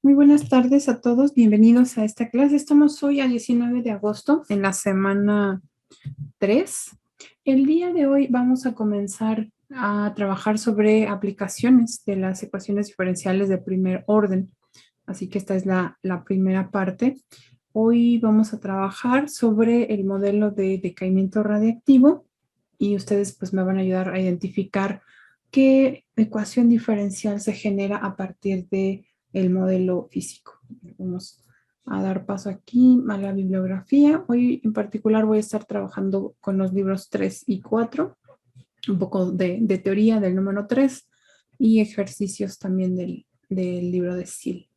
Muy buenas tardes a todos, bienvenidos a esta clase. Estamos hoy a 19 de agosto en la semana 3. El día de hoy vamos a comenzar a trabajar sobre aplicaciones de las ecuaciones diferenciales de primer orden. Así que esta es la primera parte. Hoy vamos a trabajar sobre el modelo de decaimiento radiactivo y ustedes pues me van a ayudar a identificar qué ecuación diferencial se genera a partir de el modelo físico. Vamos a dar paso aquí a la bibliografía. Hoy en particular voy a estar trabajando con los libros 3 y 4, un poco de teoría del número 3 y ejercicios también del libro de SIL.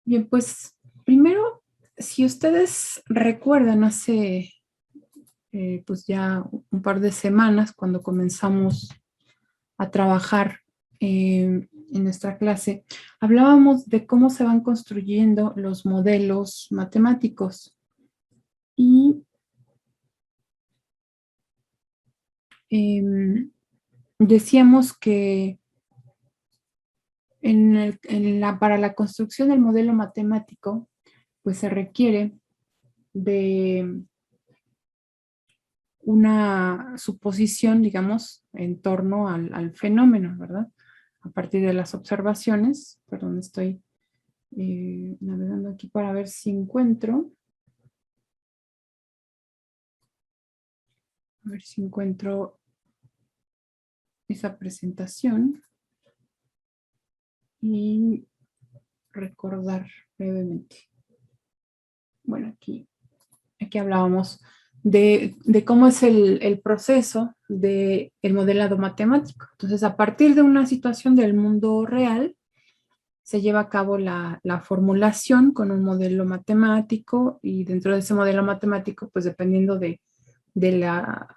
Bien, pues primero, si ustedes recuerdan hace pues ya un par de semanas cuando comenzamos a trabajar en nuestra clase, hablábamos de cómo se van construyendo los modelos matemáticos y decíamos que para la construcción del modelo matemático, pues se requiere de una suposición, digamos, en torno al fenómeno, ¿verdad? A partir de las observaciones, perdón, estoy navegando aquí para ver si encuentro, a ver si encuentro esa presentación y recordar brevemente. Bueno, aquí hablábamos de cómo es el proceso del modelado matemático. Entonces, a partir de una situación del mundo real, se lleva a cabo la formulación con un modelo matemático y dentro de ese modelo matemático, pues dependiendo de la,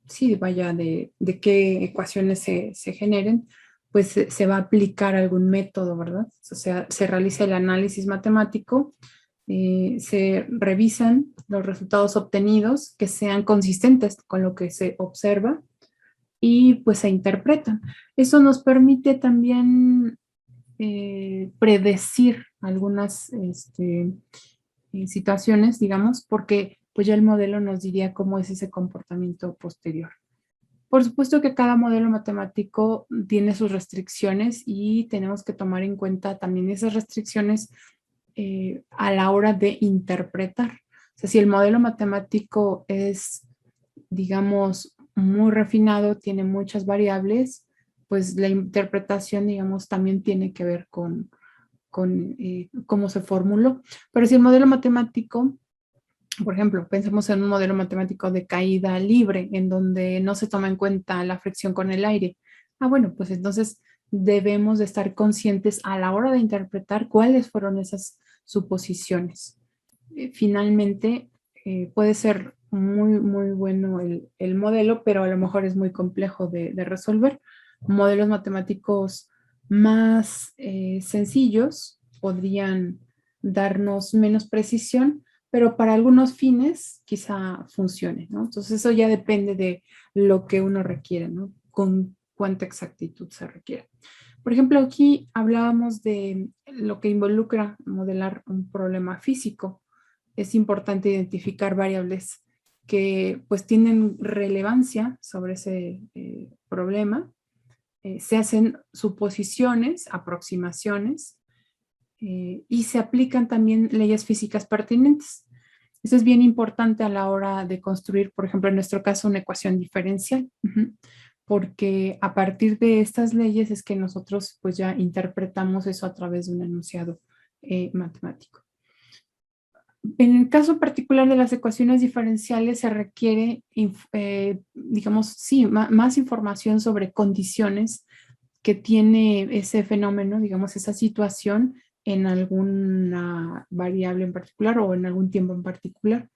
sí, vaya, de qué ecuaciones se generen, pues se va a aplicar algún método, ¿verdad? O sea, se realiza el análisis matemático, se revisan los resultados obtenidos que sean consistentes con lo que se observa y pues se interpretan. Eso nos permite también predecir algunas situaciones, digamos, porque pues ya el modelo nos diría cómo es ese comportamiento posterior. Por supuesto que cada modelo matemático tiene sus restricciones y tenemos que tomar en cuenta también esas restricciones a la hora de interpretar. O sea, si el modelo matemático es, digamos, muy refinado, tiene muchas variables, pues la interpretación, digamos, también tiene que ver con cómo se formuló. Pero si el modelo matemático, por ejemplo, pensemos en un modelo matemático de caída libre, en donde no se toma en cuenta la fricción con el aire. Bueno, pues entonces debemos de estar conscientes a la hora de interpretar cuáles fueron esas suposiciones. Finalmente, puede ser muy bueno el modelo, pero a lo mejor es muy complejo de resolver. Modelos matemáticos más sencillos podrían darnos menos precisión, pero para algunos fines quizá funcione, ¿no? Entonces eso ya depende de lo que uno requiere, ¿no? Con cuánta exactitud se requiere. Por ejemplo, aquí hablábamos de lo que involucra modelar un problema físico. Es importante identificar variables que pues tienen relevancia sobre ese problema. Se hacen suposiciones, aproximaciones y se aplican también leyes físicas pertinentes. Eso es bien importante a la hora de construir, por ejemplo, en nuestro caso, una ecuación diferencial, porque a partir de estas leyes es que nosotros pues ya interpretamos eso a través de un enunciado matemático. En el caso particular de las ecuaciones diferenciales se requiere, digamos, sí, más información sobre condiciones que tiene ese fenómeno, digamos, esa situación en alguna variable en particular o en algún tiempo en particular.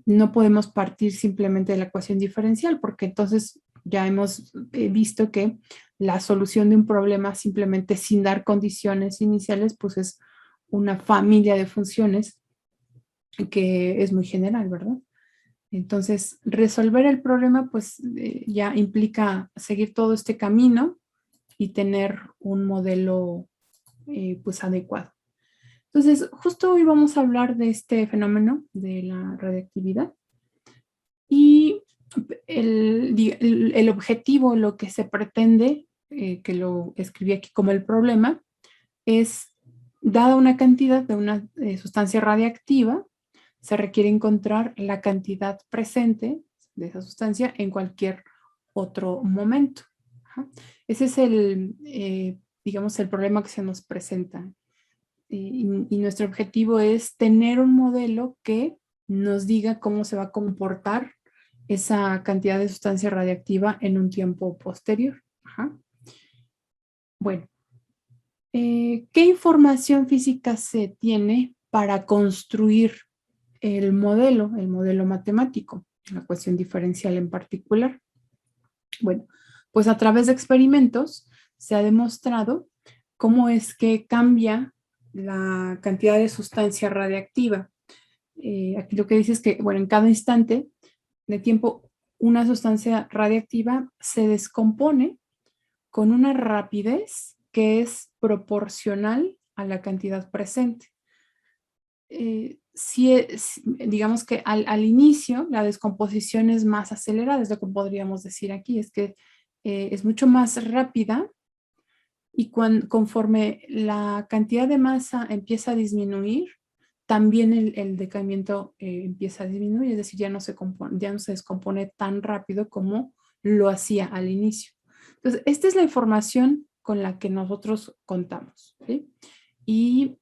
No podemos partir simplemente de la ecuación diferencial porque entonces ya hemos visto que la solución de un problema simplemente sin dar condiciones iniciales, pues es una familia de funciones que es muy general, ¿verdad? Entonces, resolver el problema, pues ya implica seguir todo este camino y tener un modelo pues adecuado. Entonces, justo hoy vamos a hablar de este fenómeno de la radiactividad y el objetivo, lo que se pretende, que lo escribí aquí como el problema, es, dada una cantidad de una sustancia radiactiva, se requiere encontrar la cantidad presente de esa sustancia en cualquier otro momento. Ajá. Ese es digamos, el problema que se nos presenta. Y nuestro objetivo es tener un modelo que nos diga cómo se va a comportar esa cantidad de sustancia radiactiva en un tiempo posterior. Ajá. Bueno, ¿qué información física se tiene para construir el modelo matemático, la cuestión diferencial en particular? Bueno, pues a través de experimentos se ha demostrado cómo es que cambia la cantidad de sustancia radiactiva. Aquí lo que dice es que, bueno, en cada instante de tiempo, una sustancia radiactiva se descompone con una rapidez que es proporcional a la cantidad presente. Digamos que al inicio la descomposición es más acelerada, es lo que podríamos decir aquí, es que es mucho más rápida y conforme la cantidad de masa empieza a disminuir, también el decaimiento empieza a disminuir, es decir, ya no se descompone tan rápido como lo hacía al inicio. Entonces, esta es la información con la que nosotros contamos, ¿sí? Y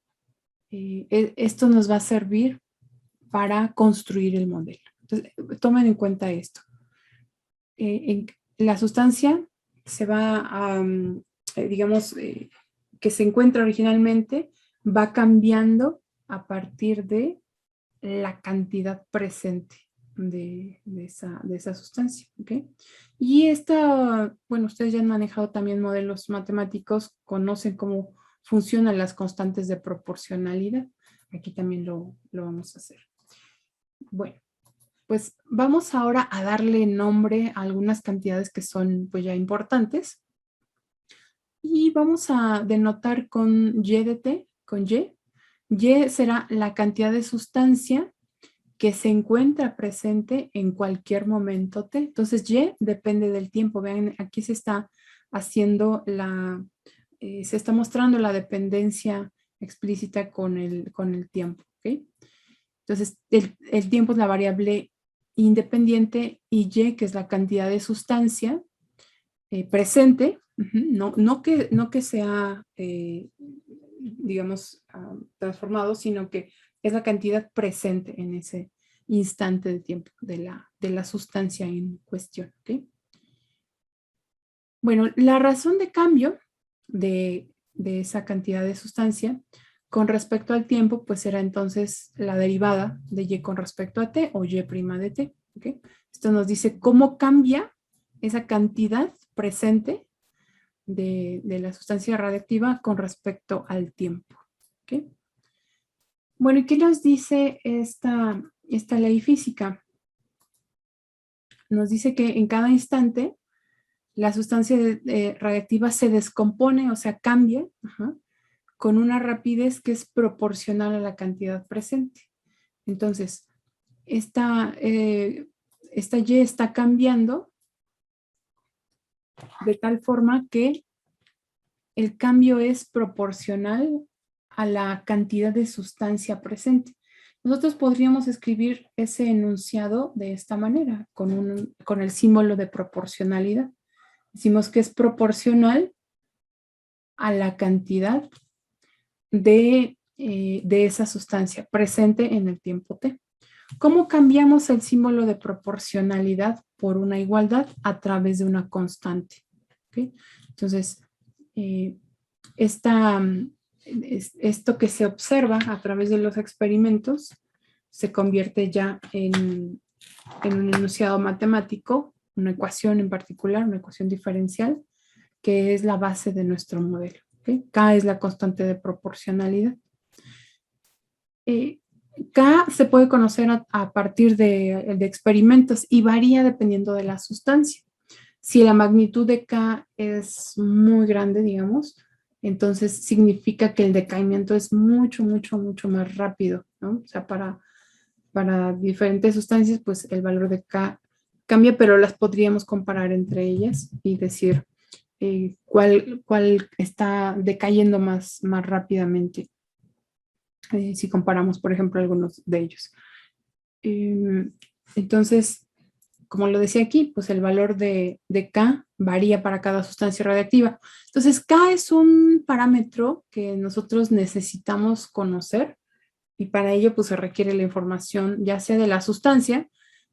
esto nos va a servir para construir el modelo. Entonces, tomen en cuenta esto. La sustancia se va a, digamos, que se encuentra originalmente, va cambiando a partir de la cantidad presente de esa sustancia. ¿Okay? Y bueno, ustedes ya han manejado también modelos matemáticos, conocen cómo funcionan las constantes de proporcionalidad. Aquí también lo vamos a hacer. Bueno, pues vamos ahora a darle nombre a algunas cantidades que son pues ya importantes. Y vamos a denotar con Y de T, con Y. Y será la cantidad de sustancia que se encuentra presente en cualquier momento T. Entonces, Y depende del tiempo. Vean, aquí se está haciendo se está mostrando la dependencia explícita con el tiempo. ¿Okay? Entonces, el tiempo es la variable independiente y Y, que es la cantidad de sustancia presente, no que sea, digamos, transformado, sino que es la cantidad presente en ese instante de tiempo de la sustancia en cuestión. ¿Okay? Bueno, la razón de cambio de esa cantidad de sustancia con respecto al tiempo, pues será entonces la derivada de Y con respecto a T o Y' de T. ¿Okay? Esto nos dice cómo cambia esa cantidad presente de la sustancia radiactiva con respecto al tiempo. ¿Okay? Bueno, ¿y qué nos dice esta ley física? Nos dice que en cada instante la sustancia radiactiva se descompone, o sea, cambia, con una rapidez que es proporcional a la cantidad presente. Entonces, esta Y está cambiando de tal forma que el cambio es proporcional a la cantidad de sustancia presente. Nosotros podríamos escribir ese enunciado de esta manera, con el símbolo de proporcionalidad. Decimos que es proporcional a la cantidad de esa sustancia presente en el tiempo T. ¿Cómo cambiamos el símbolo de proporcionalidad por una igualdad? A través de una constante. ¿Okay? Entonces, esto que se observa a través de los experimentos se convierte ya en un enunciado matemático, una ecuación en particular, una ecuación diferencial, que es la base de nuestro modelo. ¿Okay? K es la constante de proporcionalidad. K se puede conocer a partir de experimentos y varía dependiendo de la sustancia. Si la magnitud de K es muy grande, digamos, entonces significa que el decaimiento es mucho, mucho, mucho más rápido, ¿no? O sea, para diferentes sustancias, pues el valor de K cambia, pero las podríamos comparar entre ellas y decir cuál está decayendo más rápidamente, si comparamos, por ejemplo, algunos de ellos. Entonces, como lo decía aquí, pues el valor de K varía para cada sustancia radiactiva. Entonces, K es un parámetro que nosotros necesitamos conocer y para ello pues se requiere la información ya sea de la sustancia,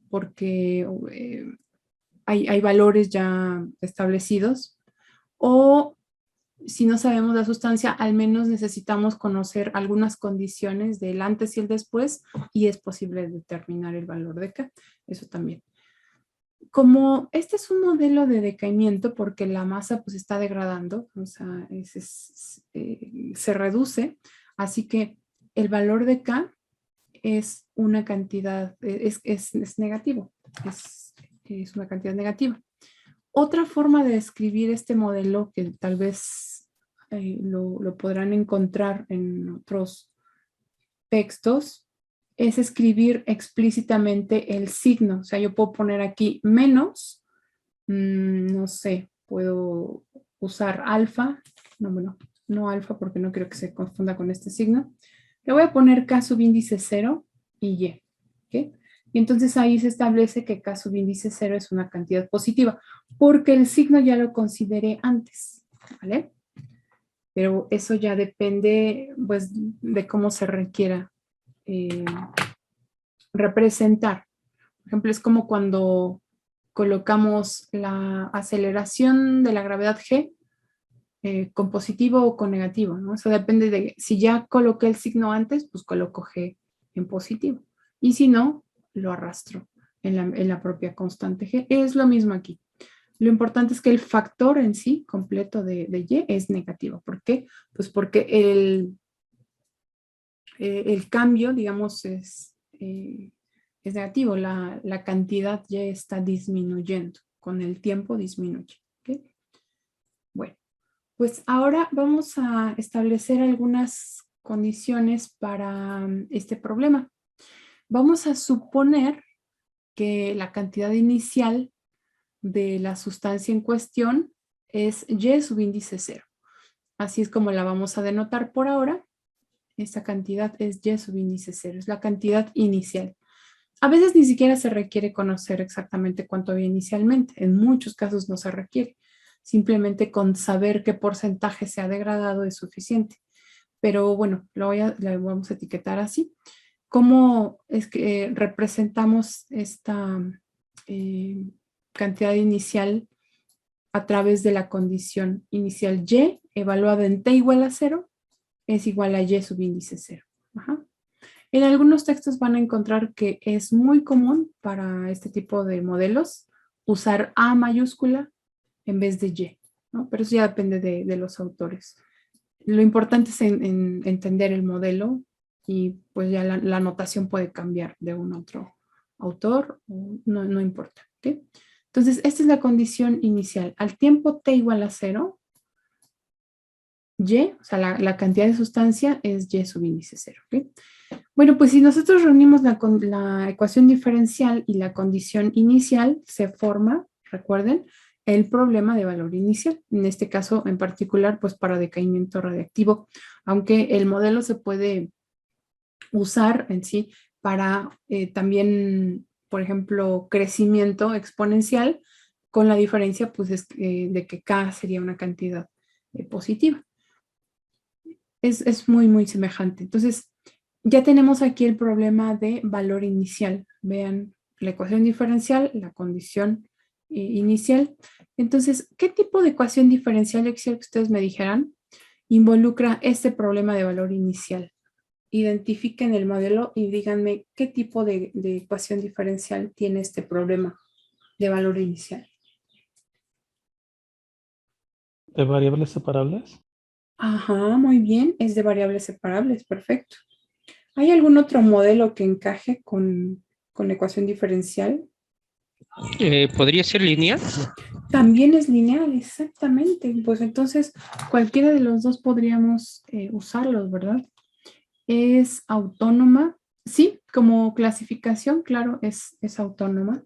porque hay valores ya establecidos, o si no sabemos la sustancia, al menos necesitamos conocer algunas condiciones del antes y el después y es posible determinar el valor de K. Eso también. Como este es un modelo de decaimiento porque la masa pues está degradando, o sea, se reduce, así que el valor de K es una cantidad, es negativo, es una cantidad negativa. Otra forma de describir este modelo que tal vez lo podrán encontrar en otros textos es escribir explícitamente el signo. O sea, yo puedo poner aquí menos, no sé, puedo usar alfa, no, bueno, no alfa porque no quiero que se confunda con este signo. Le voy a poner K subíndice 0 y Y. ¿Okay? Y entonces ahí se establece que K subíndice 0 es una cantidad positiva, porque el signo ya lo consideré antes, ¿vale? Pero eso ya depende, pues, de cómo se requiera eh, representar. Por ejemplo, es como cuando colocamos la aceleración de la gravedad G con positivo o con negativo, ¿no? Eso depende de, si ya coloqué el signo antes, pues coloco G en positivo. Y si no, lo arrastro en la propia constante G. Es lo mismo aquí. Lo importante es que el factor en sí completo de Y es negativo. ¿Por qué? Pues porque el cambio, digamos, es negativo. La cantidad ya está disminuyendo. Con el tiempo disminuye. ¿Okay? Bueno, pues ahora vamos a establecer algunas condiciones para este problema. Vamos a suponer que la cantidad inicial de la sustancia en cuestión es Y subíndice 0. Así es como la vamos a denotar por ahora. Esta cantidad es Y subíndice 0, es la cantidad inicial. A veces ni siquiera se requiere conocer exactamente cuánto había inicialmente. En muchos casos no se requiere. Simplemente con saber qué porcentaje se ha degradado es suficiente. Pero bueno, la vamos a etiquetar así. ¿Cómo es que representamos esta cantidad inicial a través de la condición inicial Y evaluada en T igual a 0 es igual a Y subíndice 0? Ajá. En algunos textos van a encontrar que es muy común para este tipo de modelos usar A mayúscula en vez de Y, ¿no? Pero eso ya depende de los autores. Lo importante es entender el modelo y pues ya la notación puede cambiar de un a otro autor, no importa. ¿Okay? Entonces, esta es la condición inicial. Al tiempo t igual a 0, Y, o sea, la cantidad de sustancia es Y subíndice 0. ¿Okay? Bueno, pues si nosotros reunimos la ecuación diferencial y la condición inicial, se forma, recuerden, el problema de valor inicial. En este caso en particular, pues para decaimiento radiactivo, aunque el modelo se puede usar en sí para también, por ejemplo, crecimiento exponencial, con la diferencia pues de que K sería una cantidad positiva. Es muy, muy semejante. Entonces, ya tenemos aquí el problema de valor inicial. Vean la ecuación diferencial, la condición inicial. Entonces, ¿qué tipo de ecuación diferencial yo quisiera que ustedes me dijeran involucra este problema de valor inicial? Identifiquen el modelo y díganme qué tipo de ecuación diferencial tiene este problema de valor inicial. ¿De variables separables? Ajá, muy bien, es de variables separables, perfecto. ¿Hay algún otro modelo que encaje con ecuación diferencial? ¿Podría ser lineal? También es lineal, exactamente. Pues entonces cualquiera de los dos podríamos usarlos, ¿verdad? Es autónoma. Sí, como clasificación, claro, es autónoma.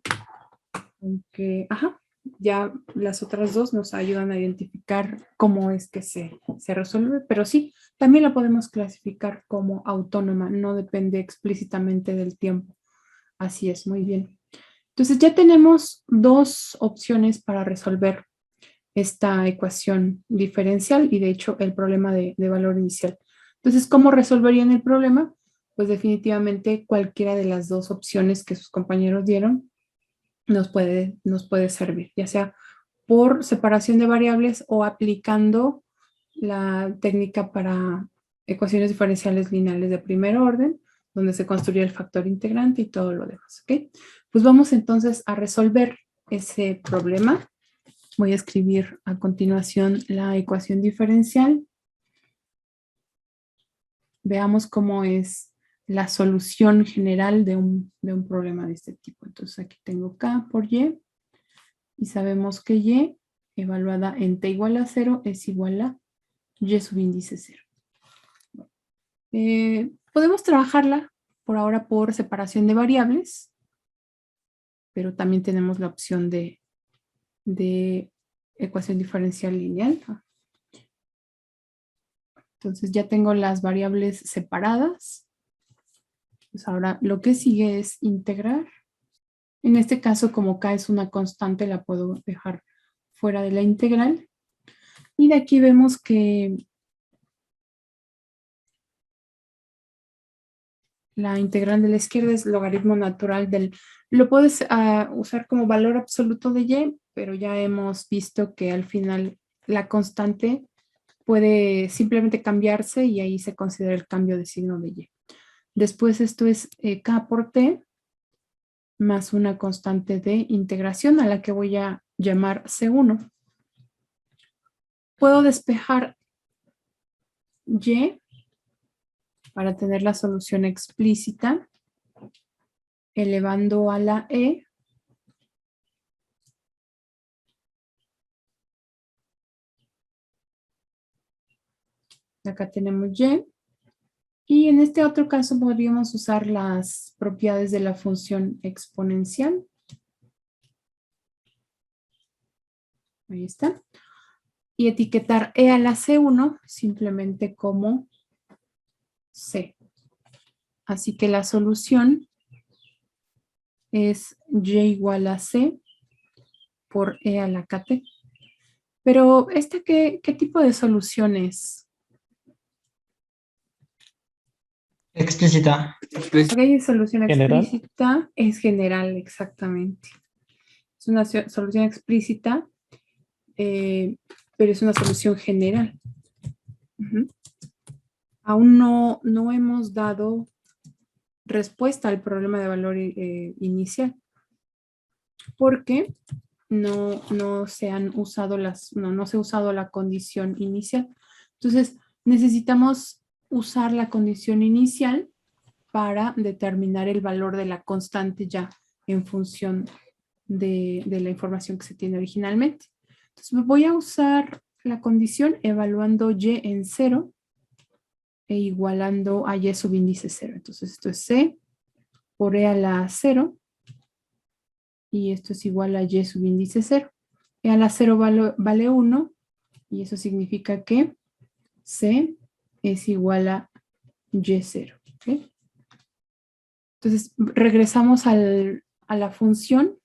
Aunque, ajá, ya las otras dos nos ayudan a identificar cómo es que se resuelve, pero sí, también la podemos clasificar como autónoma, no depende explícitamente del tiempo. Así es, muy bien. Entonces ya tenemos dos opciones para resolver esta ecuación diferencial y de hecho el problema de valor inicial. Entonces, ¿cómo resolverían el problema? Pues definitivamente cualquiera de las dos opciones que sus compañeros dieron nos puede servir, ya sea por separación de variables o aplicando la técnica para ecuaciones diferenciales lineales de primer orden, donde se construye el factor integrante y todo lo demás, ¿ok? Pues vamos entonces a resolver ese problema. Voy a escribir a continuación la ecuación diferencial. Veamos cómo es la solución general de un problema de este tipo. Entonces aquí tengo K por Y y sabemos que Y evaluada en T igual a 0 es igual a Y subíndice 0. Podemos trabajarla por ahora por separación de variables, pero también tenemos la opción de ecuación diferencial lineal. Entonces ya tengo las variables separadas. Pues ahora lo que sigue es integrar. En este caso, como K es una constante, la puedo dejar fuera de la integral. Y de aquí vemos que la integral de la izquierda es logaritmo natural del... Lo puedes usar como valor absoluto de Y, pero ya hemos visto que al final la constante puede simplemente cambiarse y ahí se considera el cambio de signo de Y. Después esto es K por T más una constante de integración a la que voy a llamar C1. Puedo despejar Y para tener la solución explícita elevando a la E acá tenemos Y. Y en este otro caso podríamos usar las propiedades de la función exponencial. Ahí está. Y etiquetar E a la C1 simplemente como C. Así que la solución es Y igual a C por E a la KT. Pero, ¿qué tipo de solución es? Explícita. Ok, solución General. explícita es general, exactamente. Es una solución explícita, pero es una solución general. Aún no hemos dado respuesta al problema de valor inicial, porque no se han usado no se ha usado la condición inicial. Entonces, necesitamos usar la condición inicial para determinar el valor de la constante ya en función de la información que se tiene originalmente. Entonces, voy a usar la condición evaluando Y en 0 e igualando a Y subíndice 0. Entonces, esto es C por E a la 0 y esto es igual a Y subíndice 0. E a la 0 vale 1 y eso significa que C es igual a Y0. ¿Okay? Entonces, regresamos a la función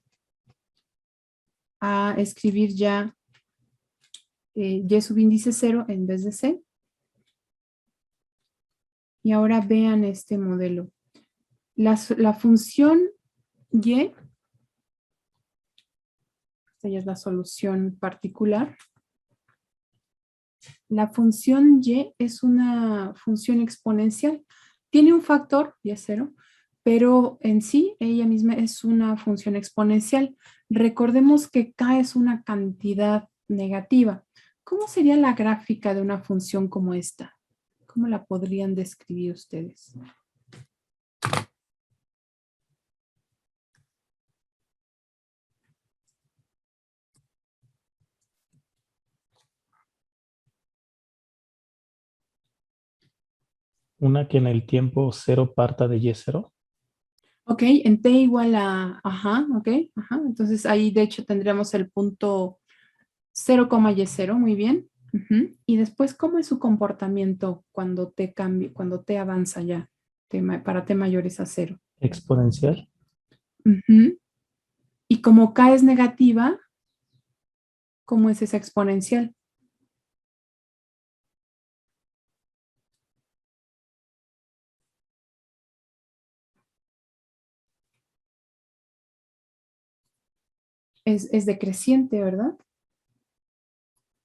a escribir ya Y subíndice 0 en vez de C. Y ahora vean este modelo. La función Y, esta ya es la solución particular. La función Y es una función exponencial. Tiene un factor, y es 0, pero en sí ella misma es una función exponencial. Recordemos que K es una cantidad negativa. ¿Cómo sería la gráfica de una función como esta? ¿Cómo la podrían describir ustedes? Una que en el tiempo cero parta de Y0. Ok, en t igual a, ajá, ok, ajá. Entonces ahí de hecho tendríamos el punto 0,y0, muy bien. Ujú. Y después, ¿cómo es su comportamiento cuando t cambia, cuando t avanza ya, para t mayores a 0? Exponencial. Ujú. Y como k es negativa, ¿cómo es esa exponencial? Es decreciente, ¿verdad?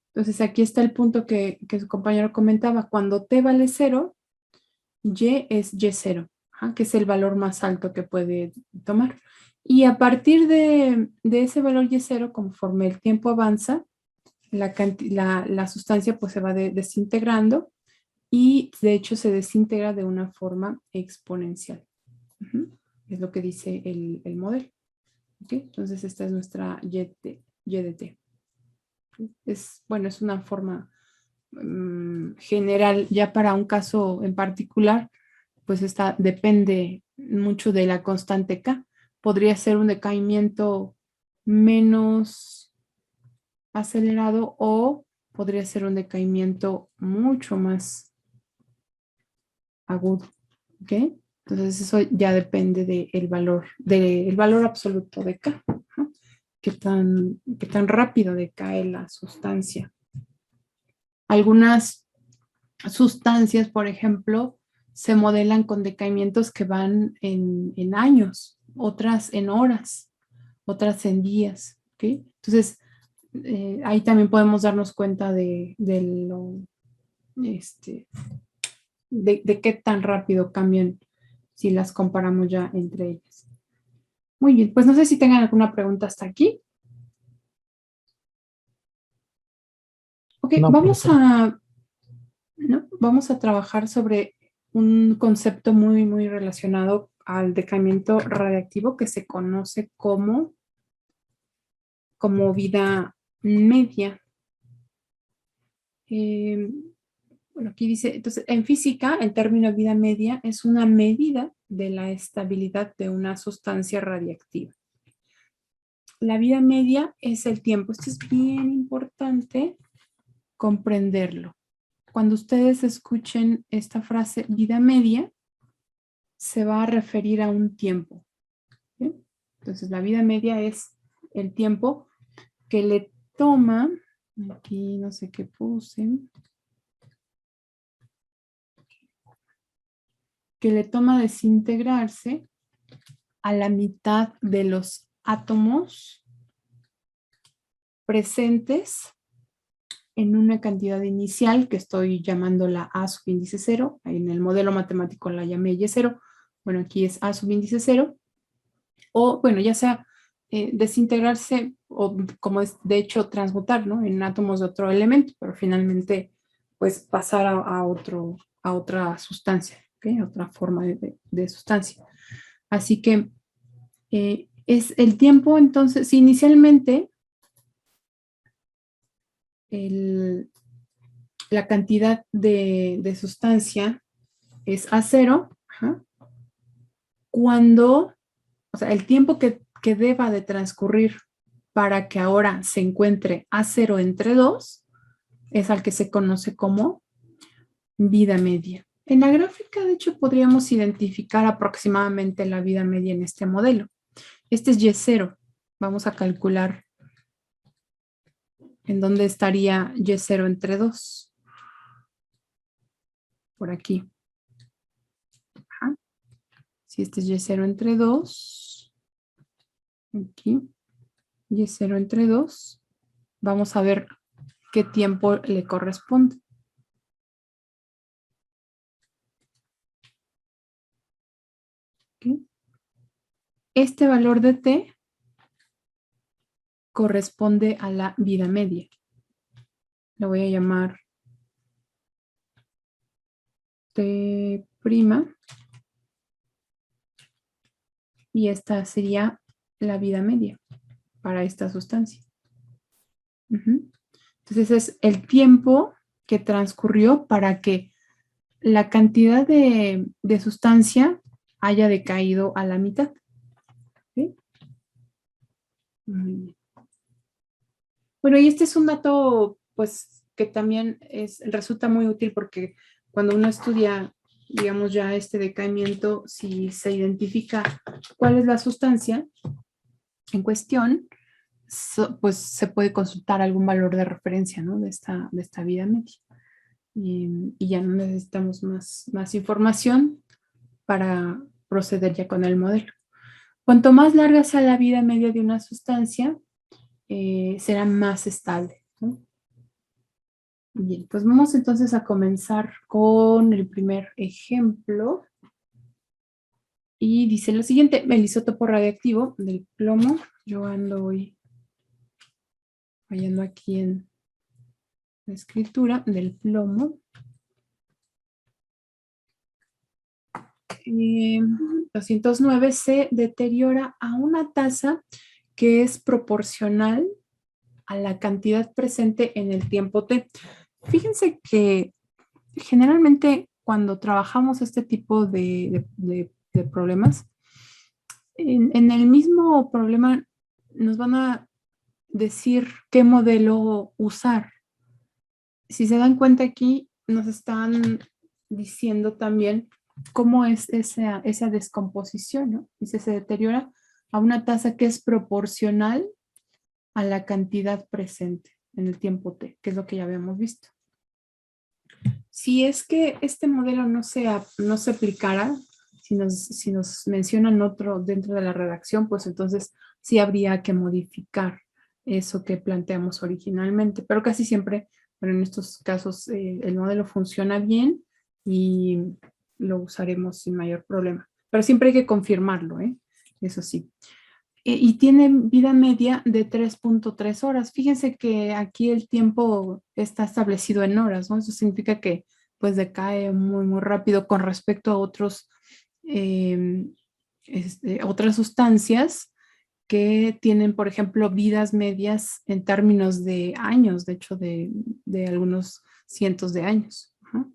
Entonces aquí está el punto que su compañero comentaba. Cuando t vale 0, y es y0, ajá, que es el valor más alto que puede tomar. Y a partir de ese valor y0, conforme el tiempo avanza, la sustancia pues se va desintegrando y de hecho se desintegra de una forma exponencial. Ujú. Es lo que dice el modelo. ¿Okay? Entonces esta es nuestra y de t. Bueno, es una forma general. Ya para un caso en particular, pues esta depende mucho de la constante K. Podría ser un decaimiento menos acelerado o podría ser un decaimiento mucho más agudo. ¿Ok? Entonces eso ya depende del valor absoluto de K. ¿No? Qué tan rápido decae la sustancia. Algunas sustancias, por ejemplo, se modelan con decaimientos que van en años, otras en horas, otras en días. ¿Okay? Entonces, ahí también podemos darnos cuenta de qué tan rápido cambian si las comparamos ya entre ellas. Muy bien, pues no sé si tengan alguna pregunta hasta aquí. Ok, No, profe. vamos a trabajar sobre un concepto muy, muy relacionado al decaimiento radiactivo que se conoce como vida media. Eh, bueno, aquí dice, entonces, en física, el término vida media es una medida de la estabilidad de una sustancia radiactiva. La vida media es el tiempo. Esto es bien importante comprenderlo. Cuando ustedes escuchen esta frase vida media, se va a referir a un tiempo. ¿Sí? Entonces, la vida media es el tiempo que le toma, aquí no sé qué puse, que le toma desintegrarse a la mitad de los átomos presentes en una cantidad inicial que estoy llamando la A subíndice 0. En el modelo matemático la llamé Y0. Bueno, aquí es A subíndice 0. O, bueno, ya sea desintegrarse o como es de hecho transmutar, ¿no? En átomos de otro elemento, pero finalmente pues pasar a otra sustancia, ¿ok? Otra forma de sustancia. Así que es el tiempo, entonces, si inicialmente la cantidad de sustancia es A0, ajá, cuando, o sea, el tiempo que deba de transcurrir para que ahora se encuentre A0 entre 2 es al que se conoce como vida media. En la gráfica, de hecho, podríamos identificar aproximadamente la vida media en este modelo. Este es Y0. Vamos a calcular en dónde estaría Y0 entre 2. Por aquí. Ajá. Si este es Y0 entre 2, aquí, Y0 entre 2, vamos a ver qué tiempo le corresponde. ¿Okay? Este valor de t corresponde a la vida media. Lo voy a llamar t' y esta sería la vida media para esta sustancia. Entonces es el tiempo que transcurrió para que la cantidad de sustancia haya decaído a la mitad. ¿Sí? Muy bien. Bueno, y este es un dato, pues, que también resulta muy útil porque cuando uno estudia, digamos, ya este decaimiento, si se identifica cuál es la sustancia en cuestión, pues se puede consultar algún valor de referencia, ¿no? De esta vida media. Y ya no necesitamos más información para proceder ya con el modelo. Cuanto más larga sea la vida media de una sustancia, será más estable, ¿no? Bien, pues vamos entonces a comenzar con el primer ejemplo. Y dice lo siguiente: el isótopo radiactivo del plomo. Yo ando hoy fallando aquí en la escritura del plomo. 209 se deteriora a una tasa que es proporcional a la cantidad presente en el tiempo t. Fíjense que generalmente cuando trabajamos este tipo de problemas, en el mismo problema nos van a decir qué modelo usar. Si se dan cuenta aquí, nos están diciendo también cómo es esa descomposición, ¿no? Dice, se deteriora a una tasa que es proporcional a la cantidad presente en el tiempo t, que es lo que ya habíamos visto. Si es que este modelo no se aplicara, si nos mencionan otro dentro de la redacción, pues entonces sí habría que modificar eso que planteamos originalmente, pero casi siempre, bueno, en estos casos el modelo funciona bien y lo usaremos sin mayor problema, pero siempre hay que confirmarlo, eso sí. Y tiene vida media de 3.3 horas. Fíjense que aquí el tiempo está establecido en horas, ¿no? Eso significa que pues decae muy, muy rápido con respecto a otras sustancias que tienen, por ejemplo, vidas medias en términos de años, de hecho, de algunos cientos de años. Ajá.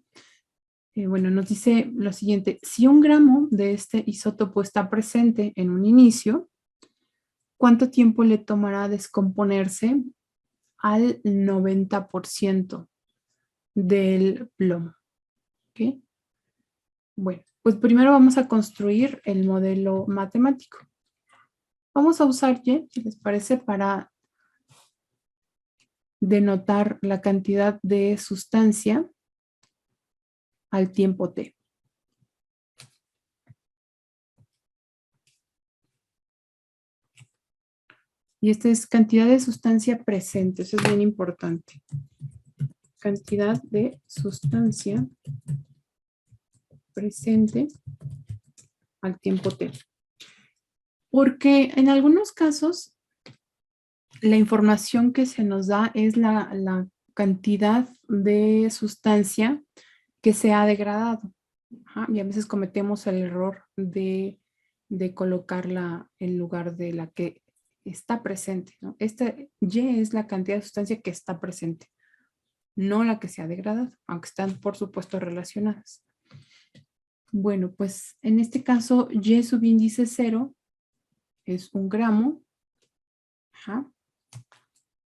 Bueno, nos dice lo siguiente: si 1 gramo de este isótopo está presente en un inicio, ¿cuánto tiempo le tomará descomponerse al 90% del plomo? ¿Okay? Bueno, pues primero vamos a construir el modelo matemático. Vamos a usar Y, si les parece, para denotar la cantidad de sustancia al tiempo t. Y esta es cantidad de sustancia presente, eso es bien importante. Cantidad de sustancia presente al tiempo t. Porque en algunos casos la información que se nos da es la cantidad de sustancia que se ha degradado. Ajá, y a veces cometemos el error de colocarla en lugar de la que está presente, ¿no? Esta Y es la cantidad de sustancia que está presente, no la que se ha degradado, aunque están por supuesto relacionadas. Bueno, pues en este caso Y subíndice 0 es 1 gramo. Ajá.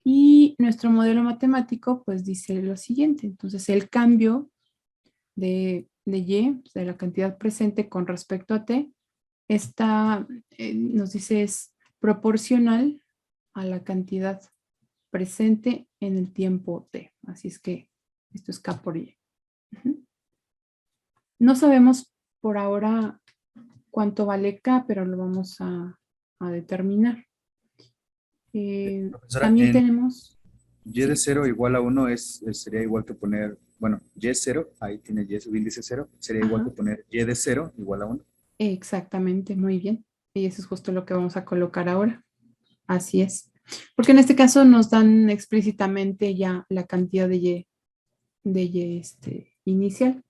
Y nuestro modelo matemático pues dice lo siguiente: entonces el cambio de Y, de la cantidad presente con respecto a T, nos dice es proporcional a la cantidad presente en el tiempo T. Así es que esto es K por Y. No sabemos por ahora cuánto vale K, pero lo vamos a determinar. Profesora, También en tenemos... Y de 0 igual a 1 sería igual que poner, bueno, Y 0, ahí tiene Y subíndice 0, sería igual Ajá. que poner Y de 0 igual a 1. Exactamente, muy bien. Y eso es justo lo que vamos a colocar ahora. Así es. Porque en este caso nos dan explícitamente ya la cantidad de Y inicial.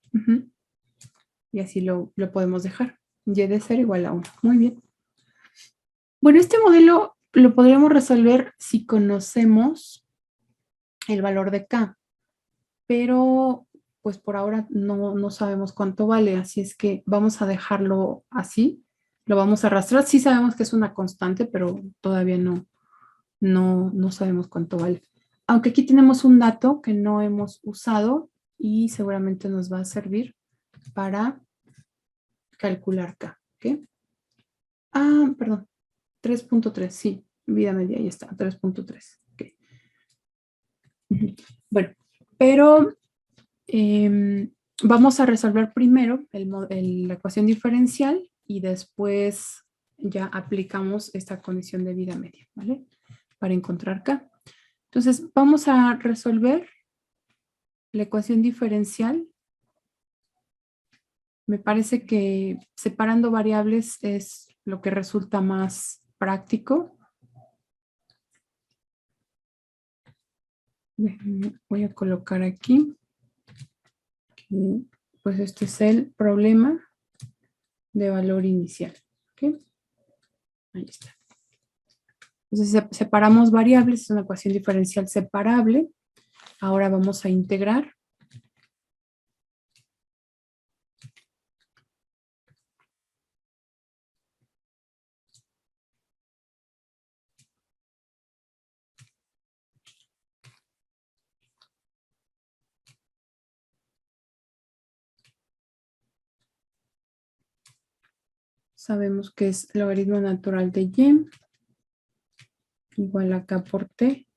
Y así lo podemos dejar. Y de 0 igual a 1. Muy bien. Bueno, este modelo lo podríamos resolver si conocemos el valor de K. Pero pues por ahora no sabemos cuánto vale, así es que vamos a dejarlo así, lo vamos a arrastrar. Sí sabemos que es una constante, pero todavía no sabemos cuánto vale. Aunque aquí tenemos un dato que no hemos usado y seguramente nos va a servir para calcular K. ¿Ok? Ah, perdón, 3.3, sí, vida media, ahí está, 3.3. Okay. Bueno, pero vamos a resolver primero la ecuación diferencial y después ya aplicamos esta condición de vida media, ¿vale? Para encontrar K. Entonces, vamos a resolver la ecuación diferencial. Me parece que separando variables es lo que resulta más práctico. Voy a colocar aquí. Pues este es el problema de valor inicial. ¿Okay? Ahí está. Entonces separamos variables, es una ecuación diferencial separable. Ahora vamos a integrar. Sabemos que es logaritmo natural de y igual a k por t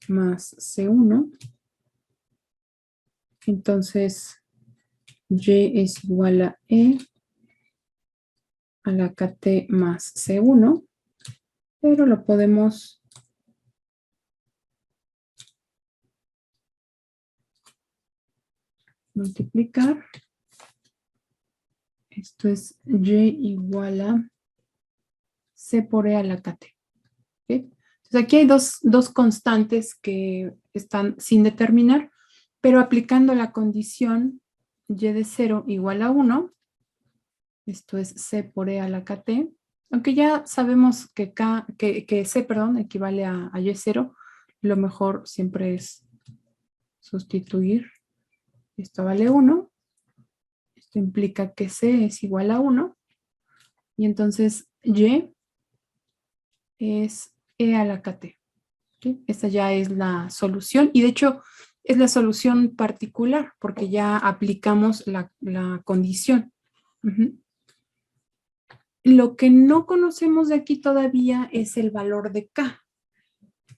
más c1. Entonces, y es igual a e a la kt más c1, pero lo podemos multiplicar. Esto es y igual a c por e a la kt. ¿Okay? Entonces aquí hay dos constantes que están sin determinar, pero aplicando la condición y de 0 igual a 1, esto es c por e a la kt, aunque ya sabemos que c, equivale a y0, lo mejor siempre es sustituir. Esto vale 1, esto implica que c es igual a 1, y entonces y es e a la kt. ¿Okay? Esta ya es la solución y de hecho es la solución particular porque ya aplicamos la condición. Lo que no conocemos de aquí todavía es el valor de K,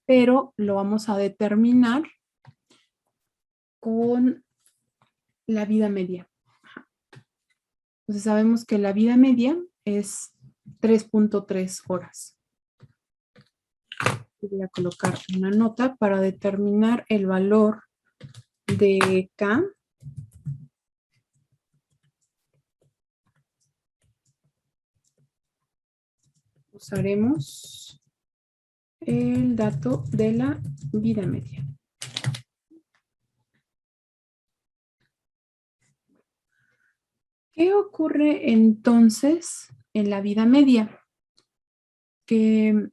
pero lo vamos a determinar con la vida media. Entonces sabemos que la vida media es 3.3 horas. Voy a colocar una nota para determinar el valor de K. Usaremos el dato de la vida media. ¿Qué ocurre entonces en la vida media? Que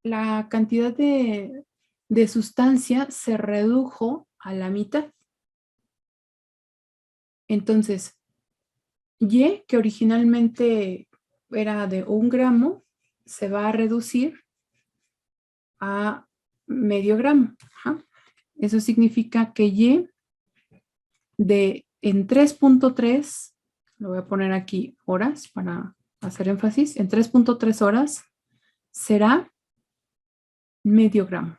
la cantidad de sustancia se redujo a la mitad. Entonces, Y, que originalmente era de 1 gramo, se va a reducir a medio gramo. Ajá. Eso significa que Y en 3.3, lo voy a poner aquí horas para hacer énfasis, en 3.3 horas será medio gramo.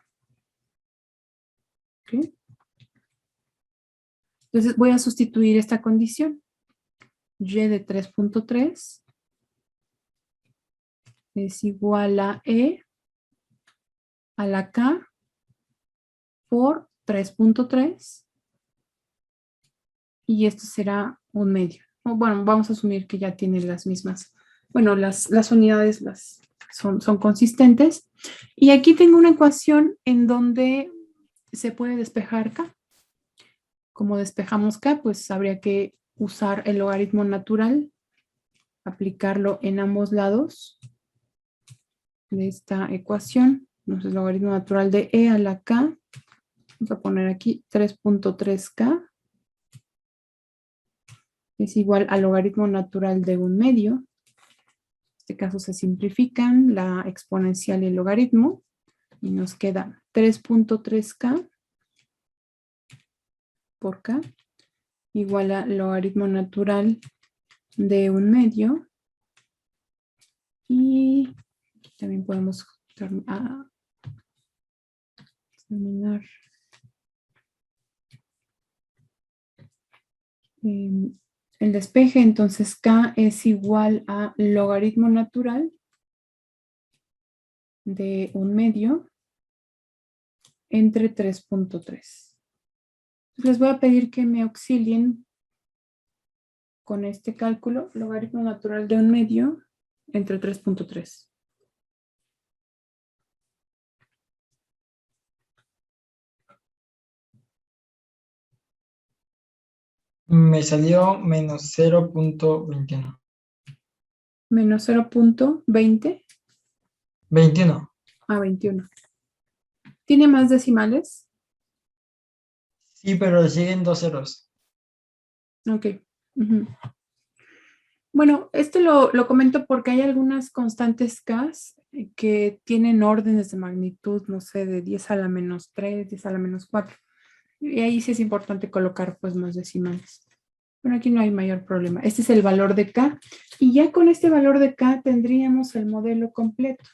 ¿Okay? Entonces voy a sustituir esta condición. Y de 3.3 es igual a E a la K por 3.3 y esto será un medio. Bueno, vamos a asumir que ya tiene las mismas. Bueno, las unidades son consistentes. Y aquí tengo una ecuación en donde se puede despejar K. Como despejamos K, pues habría que usar el logaritmo natural, aplicarlo en ambos lados de esta ecuación. Entonces, logaritmo natural de E a la K Vamos a poner aquí 3.3K. Es igual al logaritmo natural de 1/2. En este caso se simplifican la exponencial y el logaritmo. Y nos queda 3.3K por K igual a logaritmo natural de 1/2. Y también podemos terminar el despeje. Entonces K es igual a logaritmo natural de 1/2 entre 3.3. Les voy a pedir que me auxilien con este cálculo, logaritmo natural de 1/2 entre 3.3. Me salió menos 0.21. Menos 0.20 21. a 21. ¿Tiene más decimales? Sí, pero siguen 2 ceros. Ok. Ujú. Bueno, esto lo comento porque hay algunas constantes K que tienen órdenes de magnitud, no sé, de 10 a la menos 3, 10 a la menos 4. Y ahí sí es importante colocar pues más decimales. Pero aquí no hay mayor problema. Este es el valor de K. Y ya con este valor de K tendríamos el modelo completo.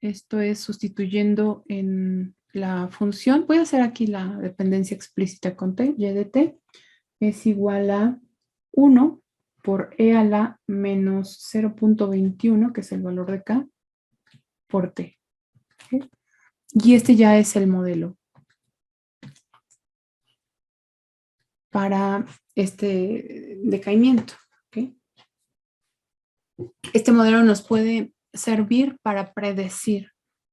Esto es sustituyendo en la función. Voy a hacer aquí la dependencia explícita con T, y de T es igual a 1 por e a la menos 0.21, que es el valor de K, por T. ¿Okay? Y este ya es el modelo para este decaimiento. ¿Okay? Este modelo nos puede servir para predecir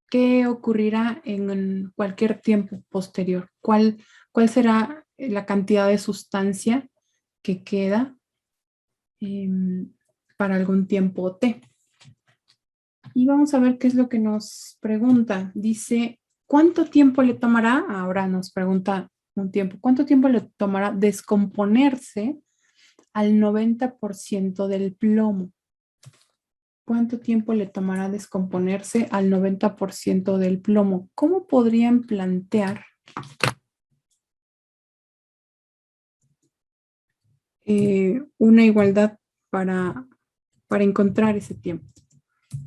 qué ocurrirá en cualquier tiempo posterior, cuál será la cantidad de sustancia que queda para algún tiempo T. Y vamos a ver qué es lo que nos pregunta. Dice, ¿cuánto tiempo le tomará? Ahora nos pregunta un tiempo. ¿Cuánto tiempo le tomará descomponerse al 90% del plomo? ¿Cuánto tiempo le tomará descomponerse al 90% del plomo? ¿Cómo podrían plantear una igualdad para encontrar ese tiempo?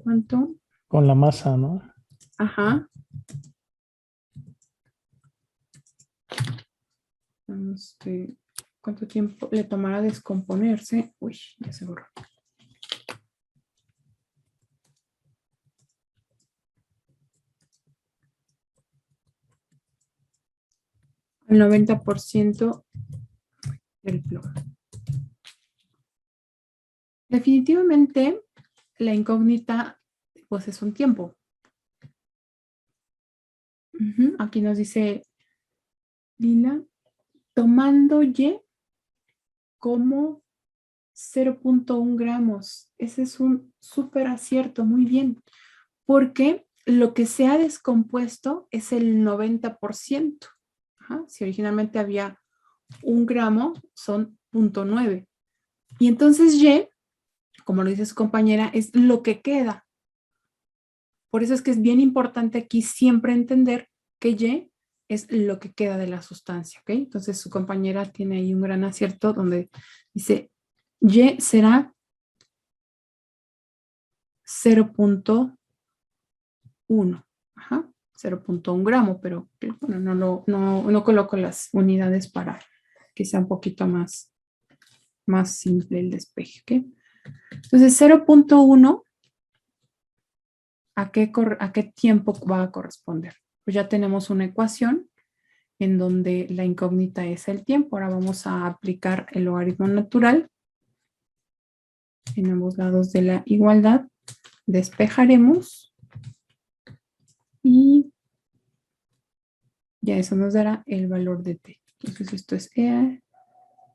¿Cuánto? Con la masa, ¿no? Ajá. ¿Cuánto tiempo le tomará descomponerse? Uy, ya se borró. El 90% del plomo. Definitivamente, la incógnita pues es un tiempo. Aquí nos dice Lina, tomando Y como 0.1 gramos. Ese es un súper acierto, muy bien. Porque lo que se ha descompuesto es el 90%. Si originalmente había 1 gramo, son 0.9. Y entonces Y, como lo dice su compañera, es lo que queda. Por eso es que es bien importante aquí siempre entender que Y es lo que queda de la sustancia, ¿ok? Entonces su compañera tiene ahí un gran acierto donde dice Y será 0.1. 0.1 gramo, pero bueno, no coloco las unidades para que sea un poquito más simple el despeje, ¿ok? Entonces 0.1, ¿a qué tiempo va a corresponder? Pues ya tenemos una ecuación en donde la incógnita es el tiempo. Ahora vamos a aplicar el logaritmo natural en ambos lados de la igualdad. Despejaremos y ya eso nos dará el valor de t. Entonces esto es e a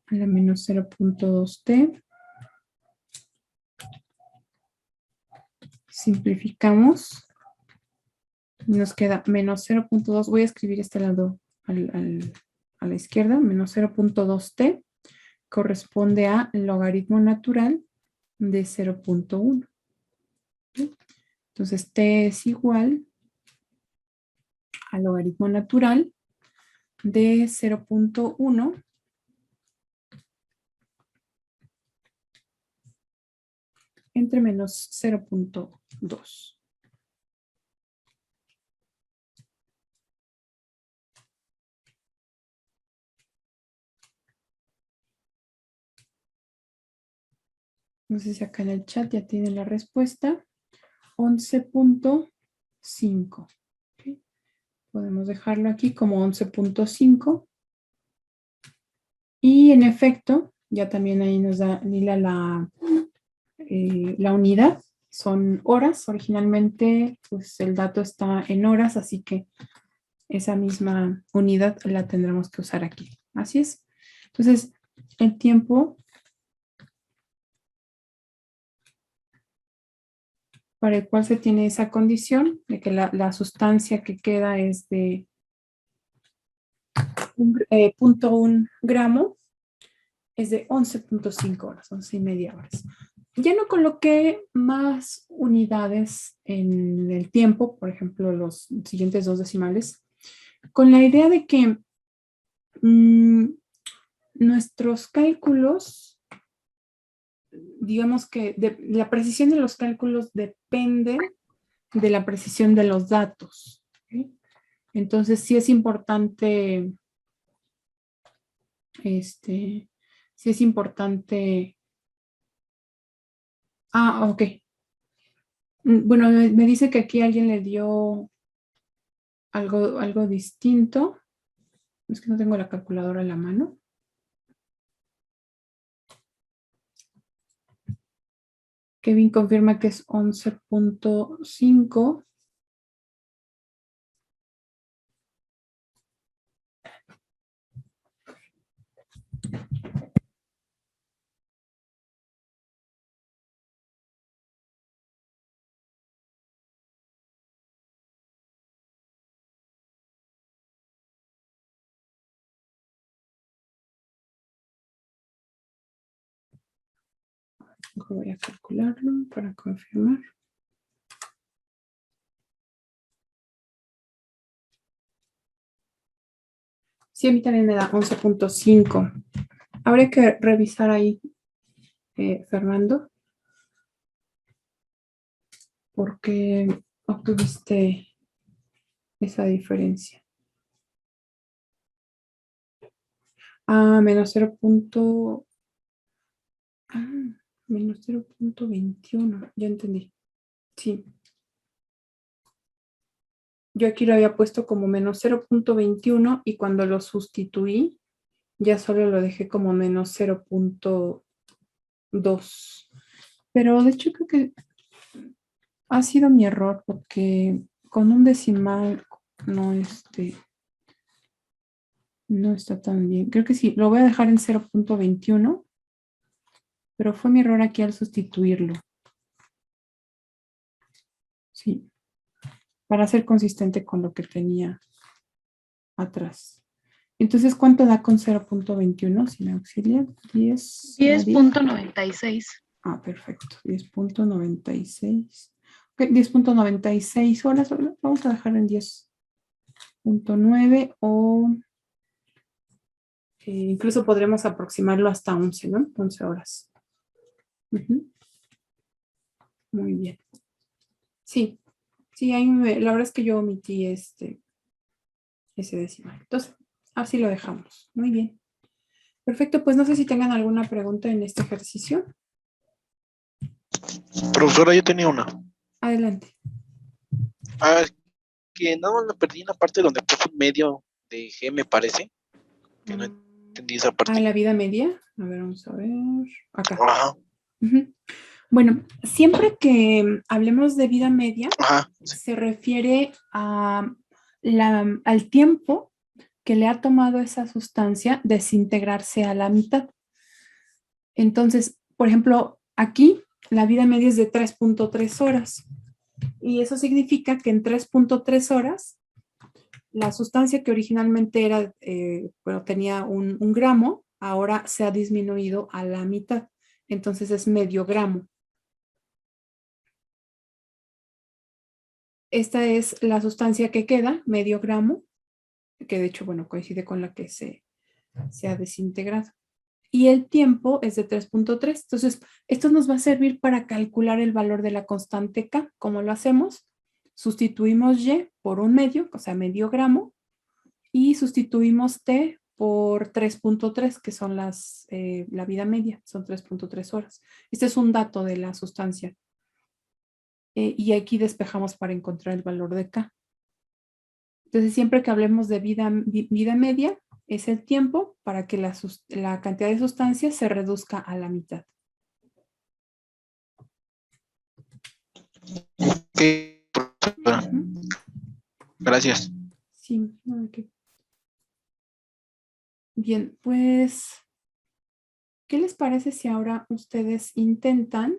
la menos 0.2t. Simplificamos. Nos queda menos 0.2. Voy a escribir este lado a la izquierda. Menos 0.2t corresponde a logaritmo natural de 0.1. Entonces, t es igual al logaritmo natural de 0.1 entre menos 0.2. No sé si acá en el chat ya tienen la respuesta. 11.5. ¿Okay? Podemos dejarlo aquí como 11.5. Y en efecto, ya también ahí nos da Lila la unidad. Son horas. Originalmente, pues el dato está en horas, así que esa misma unidad la tendremos que usar aquí. Así es. Entonces, el tiempo para el cual se tiene esa condición de que la sustancia que queda es de 0.1 gramo, es de 11.5 horas, 11,5 horas. Ya no coloqué más unidades en el tiempo, por ejemplo, los siguientes dos decimales, con la idea de que nuestros cálculos, digamos que la precisión de los cálculos depende de la precisión de los datos. ¿Okay? Entonces, sí es importante, sí es importante. Ok. Bueno, me dice que aquí alguien le dio algo distinto. Es que no tengo la calculadora en la mano. Kevin confirma que es 11.5. Voy a calcularlo para confirmar. Sí, a mí también me da 11.5. Habría que revisar ahí, Fernando, porque obtuviste esa diferencia. Menos 0. Menos 0.21. Ya entendí. Sí. Yo aquí lo había puesto como menos 0.21 y cuando lo sustituí, ya solo lo dejé como menos 0.2. Pero de hecho creo que ha sido mi error porque con un decimal no, no está tan bien. Creo que sí, lo voy a dejar en 0.21, pero fue mi error aquí al sustituirlo. Sí, para ser consistente con lo que tenía atrás. Entonces, ¿cuánto da con 0.21? Si me auxilian, 10. 10.96. Perfecto, 10.96. Ok, 10.96 horas. Vamos a dejar en 10.9 o incluso podremos aproximarlo hasta 11, ¿no? 11 horas. Muy bien. Sí, ahí la verdad es que yo omití ese decimal. Entonces, así lo dejamos. Muy bien. Perfecto, pues no sé si tengan alguna pregunta en este ejercicio. Profesora, yo tenía una. Adelante. Que no la perdí en la parte donde puso un medio de G, me parece. Que no entendí esa parte. La vida media. A ver, vamos a ver. Acá. Ajá. Bueno, siempre que hablemos de vida media, Sí. se refiere al tiempo que le ha tomado esa sustancia desintegrarse a la mitad. Entonces, por ejemplo, aquí la vida media es de 3.3 horas. Y eso significa que en 3.3 horas, la sustancia que originalmente era, bueno, tenía un gramo, ahora se ha disminuido a la mitad. Entonces es medio gramo. Esta es la sustancia que queda, medio gramo, que de hecho, bueno, coincide con la que se ha desintegrado. Y el tiempo es de 3.3. Entonces, esto nos va a servir para calcular el valor de la constante K. ¿Cómo lo hacemos? Sustituimos Y por un medio, o sea, medio gramo, y sustituimos T por 3.3, que son la vida media, son 3.3 horas. Este es un dato de la sustancia. Y aquí despejamos para encontrar el valor de K. Entonces, siempre que hablemos de vida media, es el tiempo para que la cantidad de sustancia se reduzca a la mitad. Sí, profesora. Gracias. Sí, no, ok. Bien, pues, ¿qué les parece si ahora ustedes intentan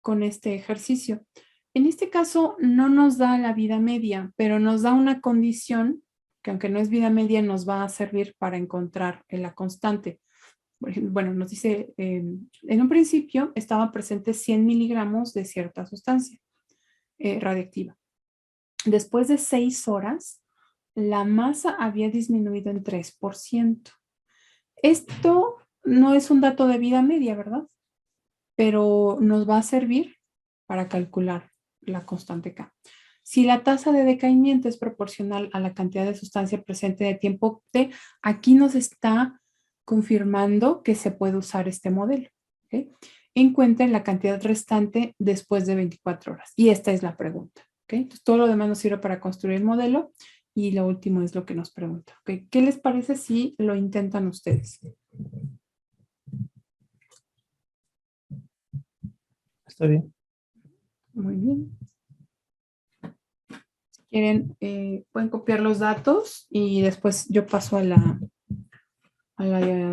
con este ejercicio? En este caso no nos da la vida media, pero nos da una condición que aunque no es vida media, nos va a servir para encontrar la constante. Por ejemplo, bueno, nos dice, en un principio estaban presentes 100 miligramos de cierta sustancia radiactiva. Después de 6 horas, la masa había disminuido en 3%. Esto no es un dato de vida media, ¿verdad? Pero nos va a servir para calcular la constante K. Si la tasa de decaimiento es proporcional a la cantidad de sustancia presente de tiempo T, aquí nos está confirmando que se puede usar este modelo. ¿Okay? Encuentren la cantidad restante después de 24 horas. Y esta es la pregunta. ¿Okay? Entonces, todo lo demás nos sirve para construir el modelo y lo último es lo que nos pregunta. ¿Okay? ¿Qué les parece si lo intentan ustedes? Está bien. Muy bien. Si quieren, pueden copiar los datos y después yo paso a la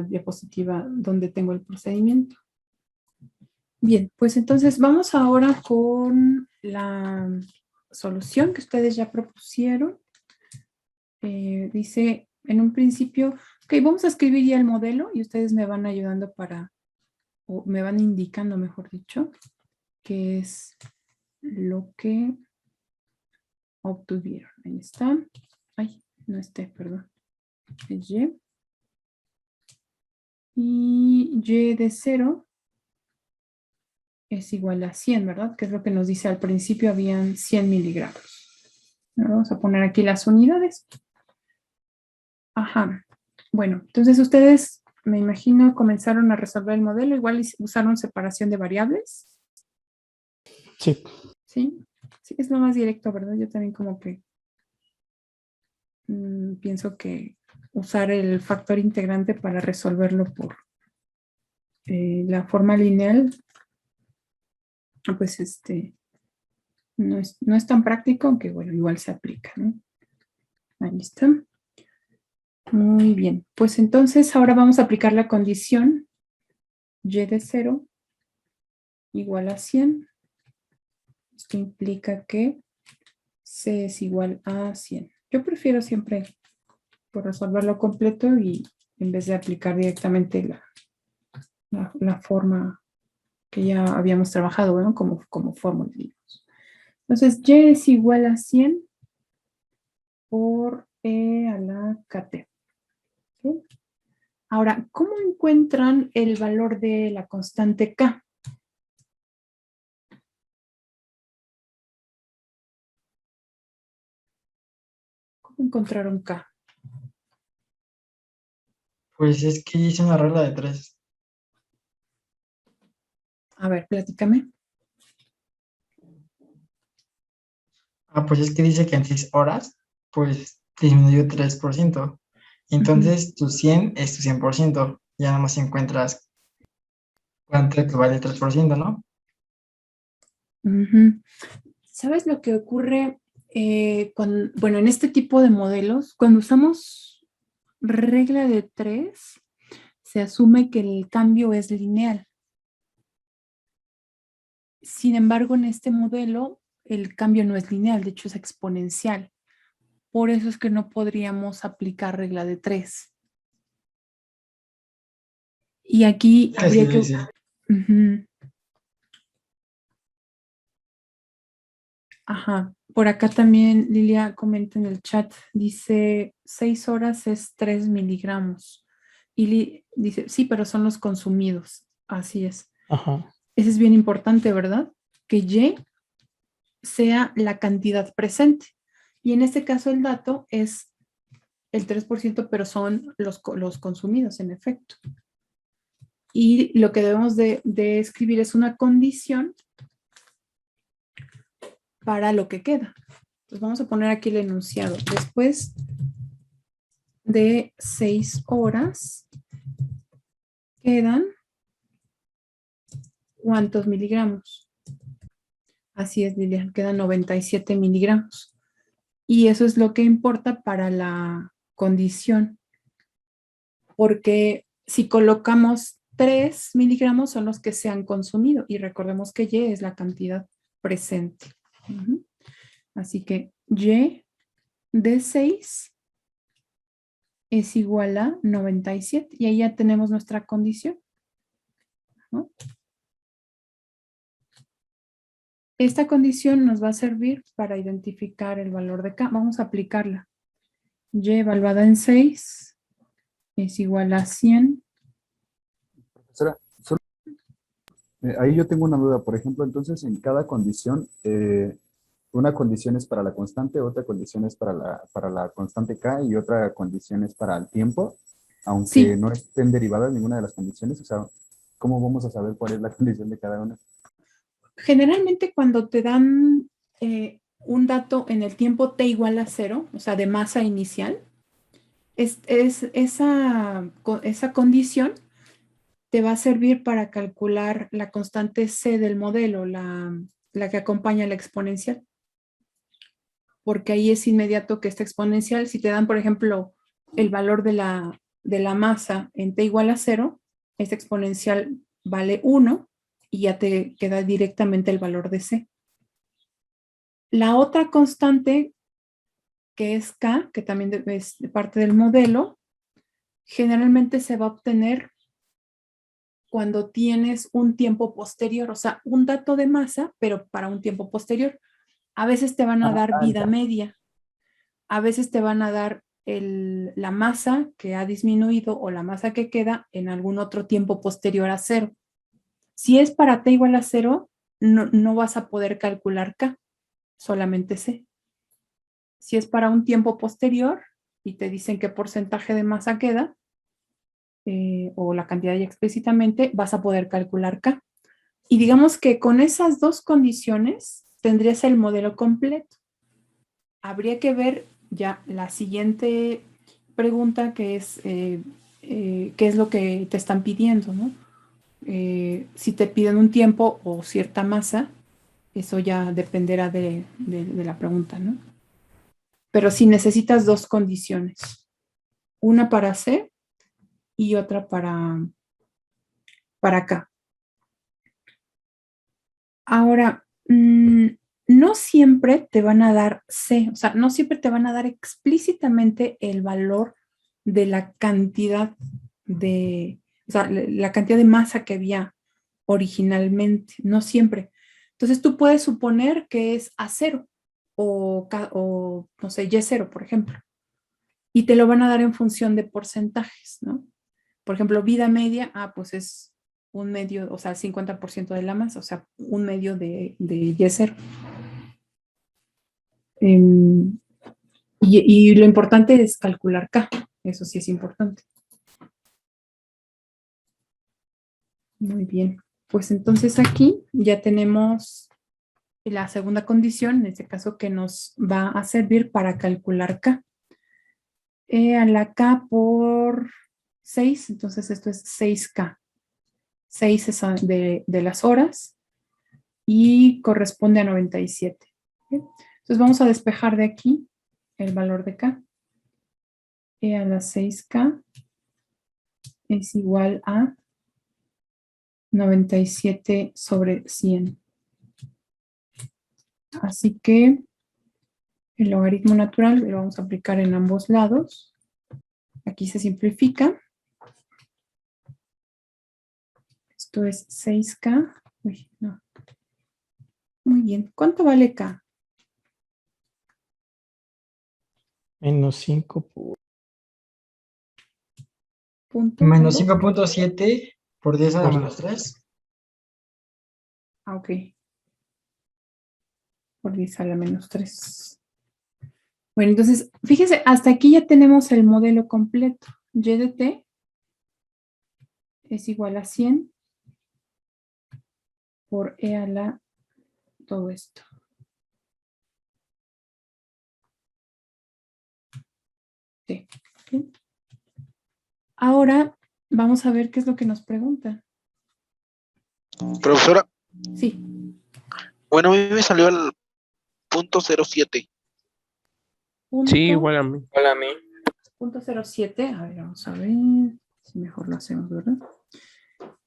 diapositiva donde tengo el procedimiento. Bien, pues entonces vamos ahora con la solución que ustedes ya propusieron. Dice en un principio, ok, vamos a escribir ya el modelo y ustedes me van ayudando o me van indicando, mejor dicho, qué es lo que obtuvieron. Ahí está. Ay, no perdón. Es Y. Y Y de 0 es igual a 100, ¿verdad? Que es lo que nos dice al principio, habían 100 miligramos. Ahora vamos a poner aquí las unidades. Ajá. Bueno, entonces ustedes, me imagino, comenzaron a resolver el modelo. Igual usaron separación de variables. Sí. Sí, sí, es lo más directo, ¿verdad? Yo también como que pienso que usar el factor integrante para resolverlo por la forma lineal, pues no es tan práctico, aunque bueno, igual se aplica, ¿no? Ahí está. Muy bien, pues entonces ahora vamos a aplicar la condición Y de 0 igual a 100. Esto implica que C es igual a 100. Yo prefiero siempre por resolverlo completo y en vez de aplicar directamente la forma que ya habíamos trabajado, ¿no? Como fórmula, digamos. Entonces, Y es igual a 100 por E a la KT. ¿Okay? Ahora, ¿cómo encuentran el valor de la constante K? ¿Cómo encontraron K? Pues es que hice una regla de 3. A ver, platícame. Pues es que dice que en 6 horas, pues disminuyó 3%. Entonces tu 100 es tu 100%. Ya nada más encuentras cuánto equivale el 3%, ¿no? ¿Sabes lo que ocurre bueno, en este tipo de modelos? Cuando usamos regla de 3, se asume que el cambio es lineal. Sin embargo, en este modelo el cambio no es lineal, de hecho es exponencial. Por eso es que no podríamos aplicar regla de 3. Y aquí ¿Qué habría se que... dice? Ujú. Ajá. Por acá también Lilia comenta en el chat, dice 6 horas es 3 miligramos. Y dice, sí, pero son los consumidos. Así es. Ajá. Eso es bien importante, ¿verdad? Que Y sea la cantidad presente. Y en este caso el dato es el 3%, pero son los consumidos en efecto. Y lo que debemos de escribir es una condición para lo que queda. Entonces vamos a poner aquí el enunciado. Después de 6 horas, quedan ¿cuántos miligramos? Así es, Lilian, quedan 97 miligramos. Y eso es lo que importa para la condición. Porque si colocamos 3 miligramos son los que se han consumido. Y recordemos que Y es la cantidad presente. Uh-huh. Así que Y de 6 es igual a 97. Y ahí ya tenemos nuestra condición, ¿no? Esta condición nos va a servir para identificar el valor de K. Vamos a aplicarla. Y evaluada en 6 es igual a 100. Profesora, ahí yo tengo una duda. Por ejemplo, entonces en cada condición, una condición es para la constante, otra condición es para la constante K y otra condición es para el tiempo, aunque Sí, no estén derivadas ninguna de las condiciones. O sea, ¿cómo vamos a saber cuál es la condición de cada una? generalmente cuando te dan un dato en el tiempo t igual a 0, o sea, de masa inicial, esa condición te va a servir para calcular la constante c del modelo, la que acompaña la exponencial. Porque ahí es inmediato que esta exponencial, si te dan, por ejemplo, el valor de la masa en t igual a 0, esta exponencial vale 1 y ya te queda directamente el valor de c. La otra constante, que es K, que también es parte del modelo, generalmente se va a obtener cuando tienes un tiempo posterior, o sea, un dato de masa, pero para un tiempo posterior. A veces te van a dar vida media, a veces te van a dar la masa que ha disminuido o la masa que queda en algún otro tiempo posterior a 0. Si es para t igual a 0, no vas a poder calcular K, solamente C. Si es para un tiempo posterior y te dicen qué porcentaje de masa queda, o la cantidad ya explícitamente, vas a poder calcular K. Y digamos que con esas dos condiciones tendrías el modelo completo. Habría que ver ya la siguiente pregunta, que es qué es lo que te están pidiendo, ¿no? Si te piden un tiempo o cierta masa, eso ya dependerá de la pregunta, ¿no? Pero si necesitas dos condiciones, una para C y otra para K. Ahora, no siempre te van a dar C, o sea, no siempre te van a dar explícitamente el valor de la cantidad o sea, la cantidad de masa que había originalmente, no siempre. Entonces tú puedes suponer que es A0 o no sé, Y0, por ejemplo, y te lo van a dar en función de porcentajes, ¿no? Por ejemplo, vida media, pues es un medio, o sea, el 50% de la masa, o sea, un medio de Y0. Y lo importante es calcular K, eso sí es importante. Muy bien, pues entonces aquí ya tenemos la segunda condición, en este caso que nos va a servir para calcular K. A la K por 6, entonces esto es 6K. 6 es de las horas y corresponde a 97. ¿Okay? Entonces vamos a despejar de aquí el valor de K. A la 6K es igual a 97 sobre 100. Así que el logaritmo natural lo vamos a aplicar en ambos lados. Aquí se simplifica. Esto es 6K. Uy, no. Muy bien. ¿Cuánto vale K? Menos 5 por... Punto. Menos ¿cuánto? 5.7 por 10 a la Por- menos 3. Ah, ok. Por 10 a la menos 3. Bueno, entonces, fíjense, hasta aquí ya tenemos el modelo completo. Y de t es igual a 100 por e a la todo esto. Sí. ¿Ok? Ahora vamos a ver qué es lo que nos pregunta. Profesora, Sí. bueno, a mí me salió el punto 07. Punto, Sí, igual a mí. punto 07. A ver, vamos a ver si mejor lo hacemos, ¿verdad?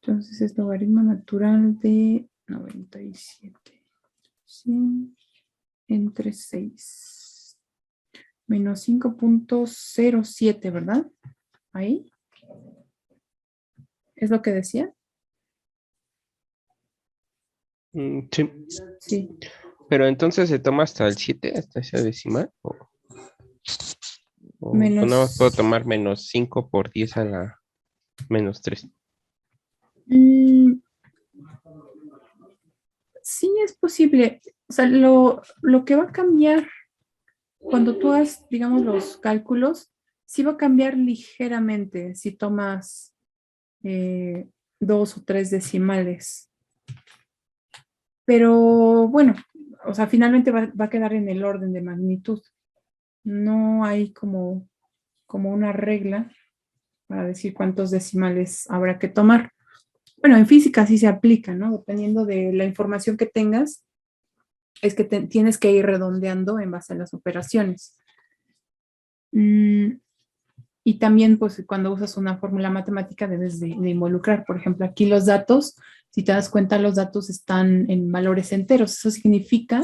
Entonces es logaritmo natural de 97. 100 entre 6. Menos 5.07, ¿verdad? Ahí. ¿Es lo que decía? Sí. Sí. Pero entonces se toma hasta el 7, hasta esa decimal. O Menos- nada más puedo tomar menos 5 por 10 a la menos 3. Sí, es posible. O sea, lo que va a cambiar cuando tú hagas, digamos, los cálculos, sí va a cambiar ligeramente si tomas 2 o 3 decimales. Pero bueno, o sea, finalmente va a quedar en el orden de magnitud. No hay como una regla para decir cuántos decimales habrá que tomar. Bueno, en física sí se aplica, ¿no? Dependiendo de la información que tengas, es que tienes que ir redondeando en base a las operaciones. Y también, pues, cuando usas una fórmula matemática debes de involucrar, por ejemplo, aquí los datos, si te das cuenta, los datos están en valores enteros. Eso significa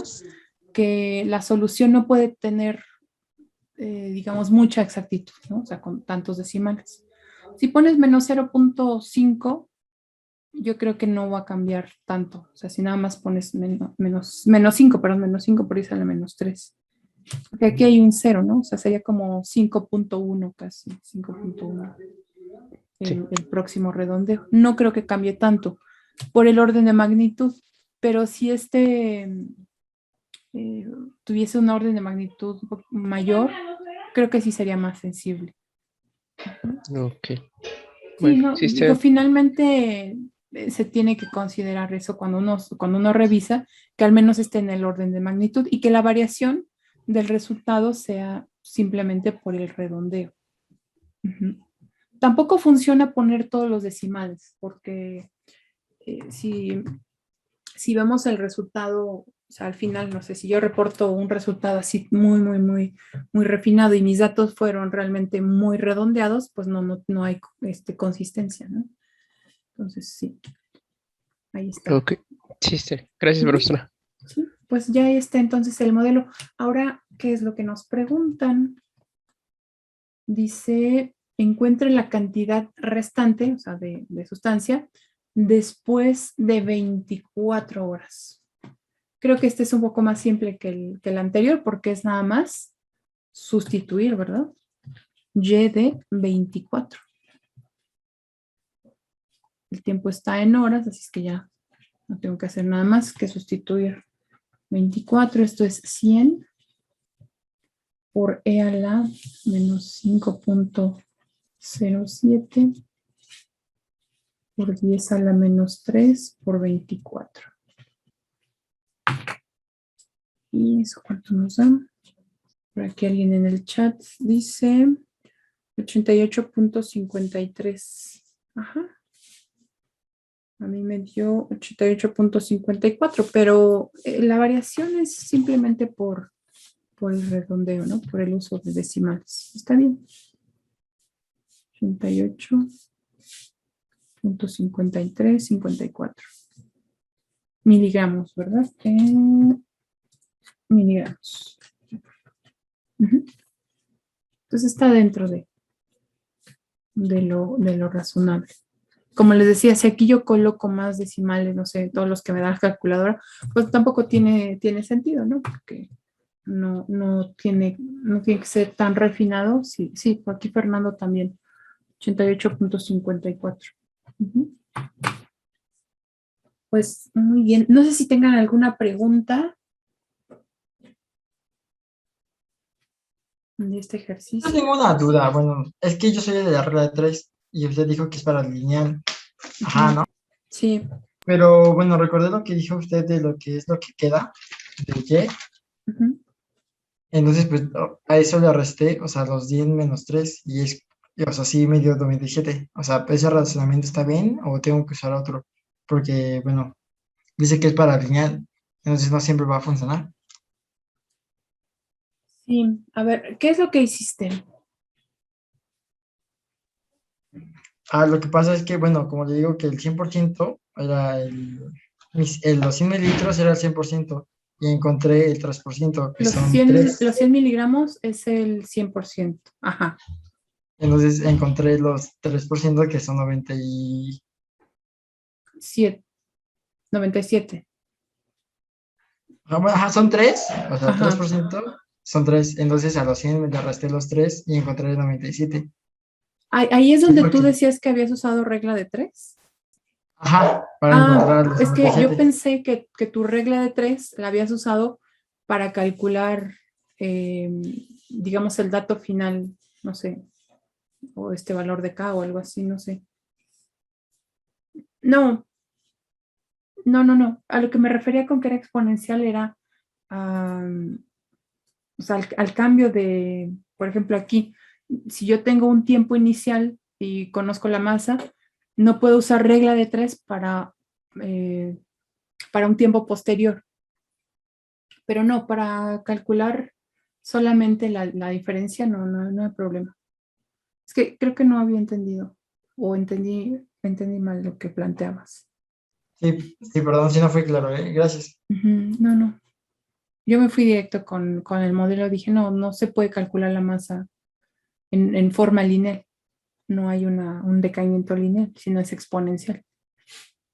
que la solución no puede tener, digamos, mucha exactitud, ¿no? O sea, con tantos decimales. Si pones menos 0.5, yo creo que no va a cambiar tanto. O sea, si nada más pones menos 5, perdón, menos 5 por ahí sale menos 3. Porque aquí hay un 0, ¿no? O sea, sería como 5.1 casi, 5.1 Sí. el próximo redondeo. No creo que cambie tanto por el orden de magnitud, pero si tuviese una orden de magnitud mayor, creo que sí sería más sensible. Ok. Sí, Bueno, no, sí digo, está. finalmente se tiene que considerar eso cuando uno revisa, que al menos esté en el orden de magnitud y que la variación del resultado sea simplemente por el redondeo. Ujú. Tampoco funciona poner todos los decimales, porque si vemos el resultado, o sea, al final, no sé, si yo reporto un resultado así muy, muy, muy, muy refinado y mis datos fueron realmente muy redondeados, pues no hay consistencia, ¿no? Entonces, sí, ahí está. Ok. Sí está. Gracias, Ujú. profesora. Sí, pues ya está entonces el modelo. Ahora, ¿qué es lo que nos preguntan? Dice, encuentre la cantidad restante, o sea, de sustancia, después de 24 horas. Creo que este es un poco más simple que el anterior porque es nada más sustituir, ¿verdad? Y de 24. El tiempo está en horas, así es que ya no tengo que hacer nada más que sustituir 24. Esto es 100 por e a la menos 5.07 por 10 a la menos 3 por 24. ¿Y eso cuánto nos da? Por aquí alguien en el chat dice 88.53. Ajá. A mí me dio 88.54, pero la variación es simplemente por el redondeo, ¿no? Por el uso de decimales. Está bien. 88.53, 54 miligramos, ¿verdad? miligramos. Ujú. Entonces está dentro de lo razonable. Como les decía, si aquí yo coloco más decimales, no sé, todos los que me da la calculadora, pues tampoco tiene sentido, ¿no? Porque no tiene que ser tan refinado. Sí, sí, por aquí Fernando también. 88.54. Ujú. Pues muy bien. No sé si tengan alguna pregunta de este Yo ejercicio. tengo una duda. Bueno, es que yo soy de la regla de 3 y usted dijo que es para el lineal. Ajá, ¿no? Sí. Pero bueno, recordé lo que dijo usted de lo que es lo que queda de Y. Ujú. Entonces, pues a eso le resté, o sea, los 10 menos 3 y es, o sea, sí me dio 97. O sea, ¿ese razonamiento está bien o tengo que usar otro? Porque, bueno, dice que es para lineal, entonces no siempre va a funcionar. Sí. A ver, ¿qué es lo que hiciste? Ah, lo que pasa es que, bueno, como le digo que el 100% era los 100 mililitros era el 100% y encontré el 3% que Los son 100, 3. los 100 miligramos es el 100%. Ajá. Entonces encontré los 3% que son 90 y... 97. Ah, bueno, ajá, son 3, o sea, Ajá. 3% son 3. Entonces a los 100 me le resté los 3 y encontré el 97. Ahí es Sí, donde tú porque, decías que habías usado regla de 3. ajá, para Ah, encontrar los es que yo 97. pensé que tu regla de 3 la habías usado para calcular, eh, digamos, el dato final, no sé, o este valor de K o algo así, no sé. No, no. A lo que me refería con que era exponencial era, o sea, al cambio de, por ejemplo, aquí, si yo tengo un tiempo inicial y conozco la masa, no puedo usar regla de 3 para un tiempo posterior. Pero no, para calcular solamente la diferencia no hay problema. Es que creo que no había entendido o entendí mal lo que planteabas. Sí, sí, perdón si no fue claro, ¿eh? Gracias. Ujú. No. Yo me fui directo con el modelo. Dije, no se puede calcular la masa en forma lineal. No hay un decaimiento lineal, sino es exponencial.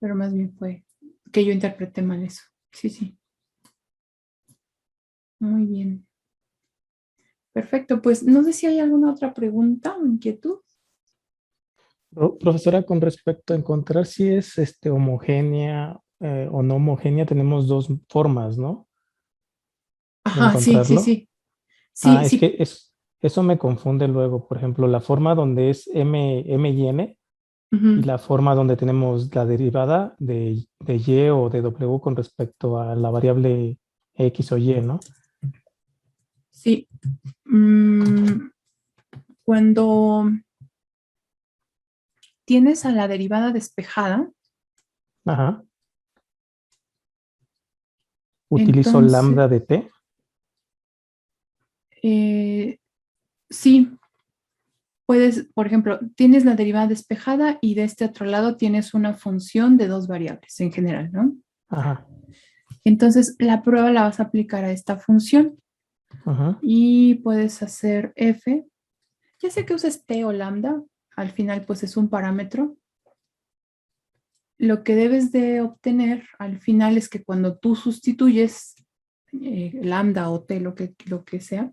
Pero más bien fue que yo interpreté mal eso. Sí. Muy bien. Perfecto. Pues no sé si hay alguna otra pregunta o inquietud. Profesora, con respecto a encontrar si es homogénea o no homogénea, tenemos dos formas, ¿no? De Ajá, sí. encontrarlo. Sí, Es sí. que eso me confunde luego. Por ejemplo, la forma donde es M y N y Ujú. la forma donde tenemos la derivada de Y o de W con respecto a la variable X o Y, ¿no? Sí. Mm, Cuando tienes a la derivada despejada, Ajá. Utilizo entonces, lambda de T. sí, puedes, por ejemplo, tienes la derivada despejada y de este otro lado tienes una función de dos variables en general, ¿no? Ajá. Entonces, la prueba la vas a aplicar a esta función Ajá. y puedes hacer f, ya sea que uses t o lambda, al final pues es un parámetro. Lo que debes de obtener al final es que cuando tú sustituyes lambda o t, lo que sea,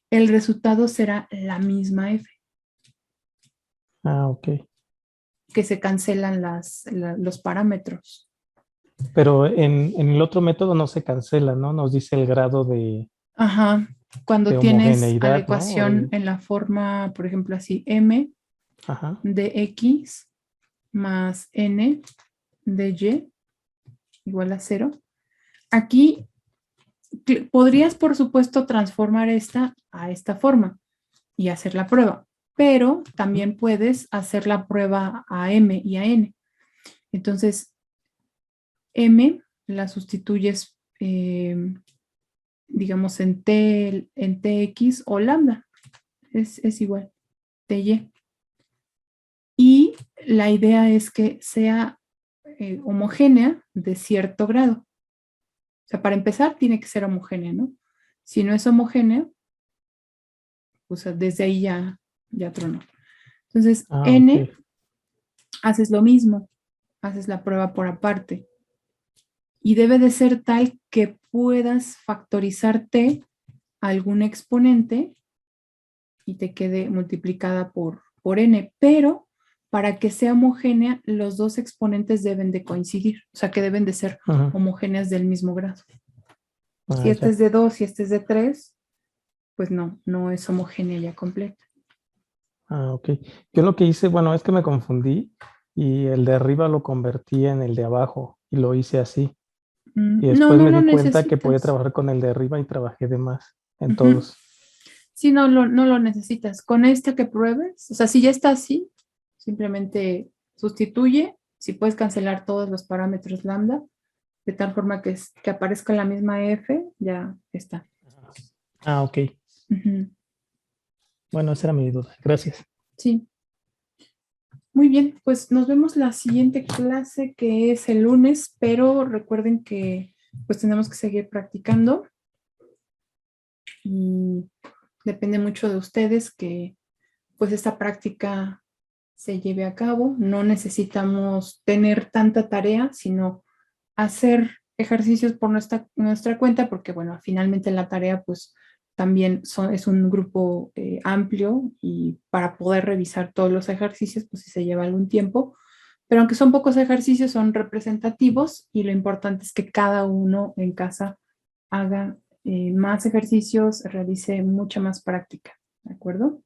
el resultado será la misma f, Ok. que se cancelan los parámetros. Pero en el otro método no se cancela, ¿no? Nos dice el grado Ajá, cuando de tienes a la homogeneidad, ¿no? ecuación en la forma, por ejemplo, así, m Ajá. de x más n de y igual a 0. Aquí podrías, por supuesto, transformar esta a esta forma y hacer la prueba, pero también puedes hacer la prueba a m y a n. Entonces, m la sustituyes, digamos, en tx o lambda, es igual, ty. Y la idea es que sea homogénea de cierto grado. O sea, para empezar, tiene que ser homogénea, ¿no? Si no es homogéneo, pues desde ahí ya tronó. Entonces, N, ok. haces lo mismo, haces la prueba por aparte. Y debe de ser tal que puedas factorizar T a algún exponente y te quede multiplicada por N, pero para que sea homogénea, los dos exponentes deben de coincidir, o sea que deben de ser Ujú. homogéneas del mismo grado. Ah, Si este ya. es de 2 y este es de 3, pues no es homogénea ya completa. Ah, ok. Yo lo que hice, bueno, es que me confundí y el de arriba lo convertí en el de abajo y lo hice así. Y No, después no me lo di cuenta que podía necesitas. trabajar con el de arriba y trabajé de más en Ujú. todos. Sí, no lo necesitas. Con este que pruebes, o sea, si ya está así, simplemente sustituye. Si puedes cancelar todos los parámetros lambda, de tal forma que aparezca la misma F, ya está. Ah, ok. Ujú. Bueno, esa era mi duda. Gracias. Sí. Muy bien, pues nos vemos la siguiente clase que es el lunes, pero recuerden que pues tenemos que seguir practicando y depende mucho de ustedes que pues esta práctica se lleve a cabo. No necesitamos tener tanta tarea, sino hacer ejercicios por nuestra cuenta, porque bueno, finalmente la tarea pues también es un grupo amplio y para poder revisar todos los ejercicios pues sí se lleva algún tiempo, pero aunque son pocos ejercicios son representativos y lo importante es que cada uno en casa haga más ejercicios, realice mucha más práctica, ¿de acuerdo?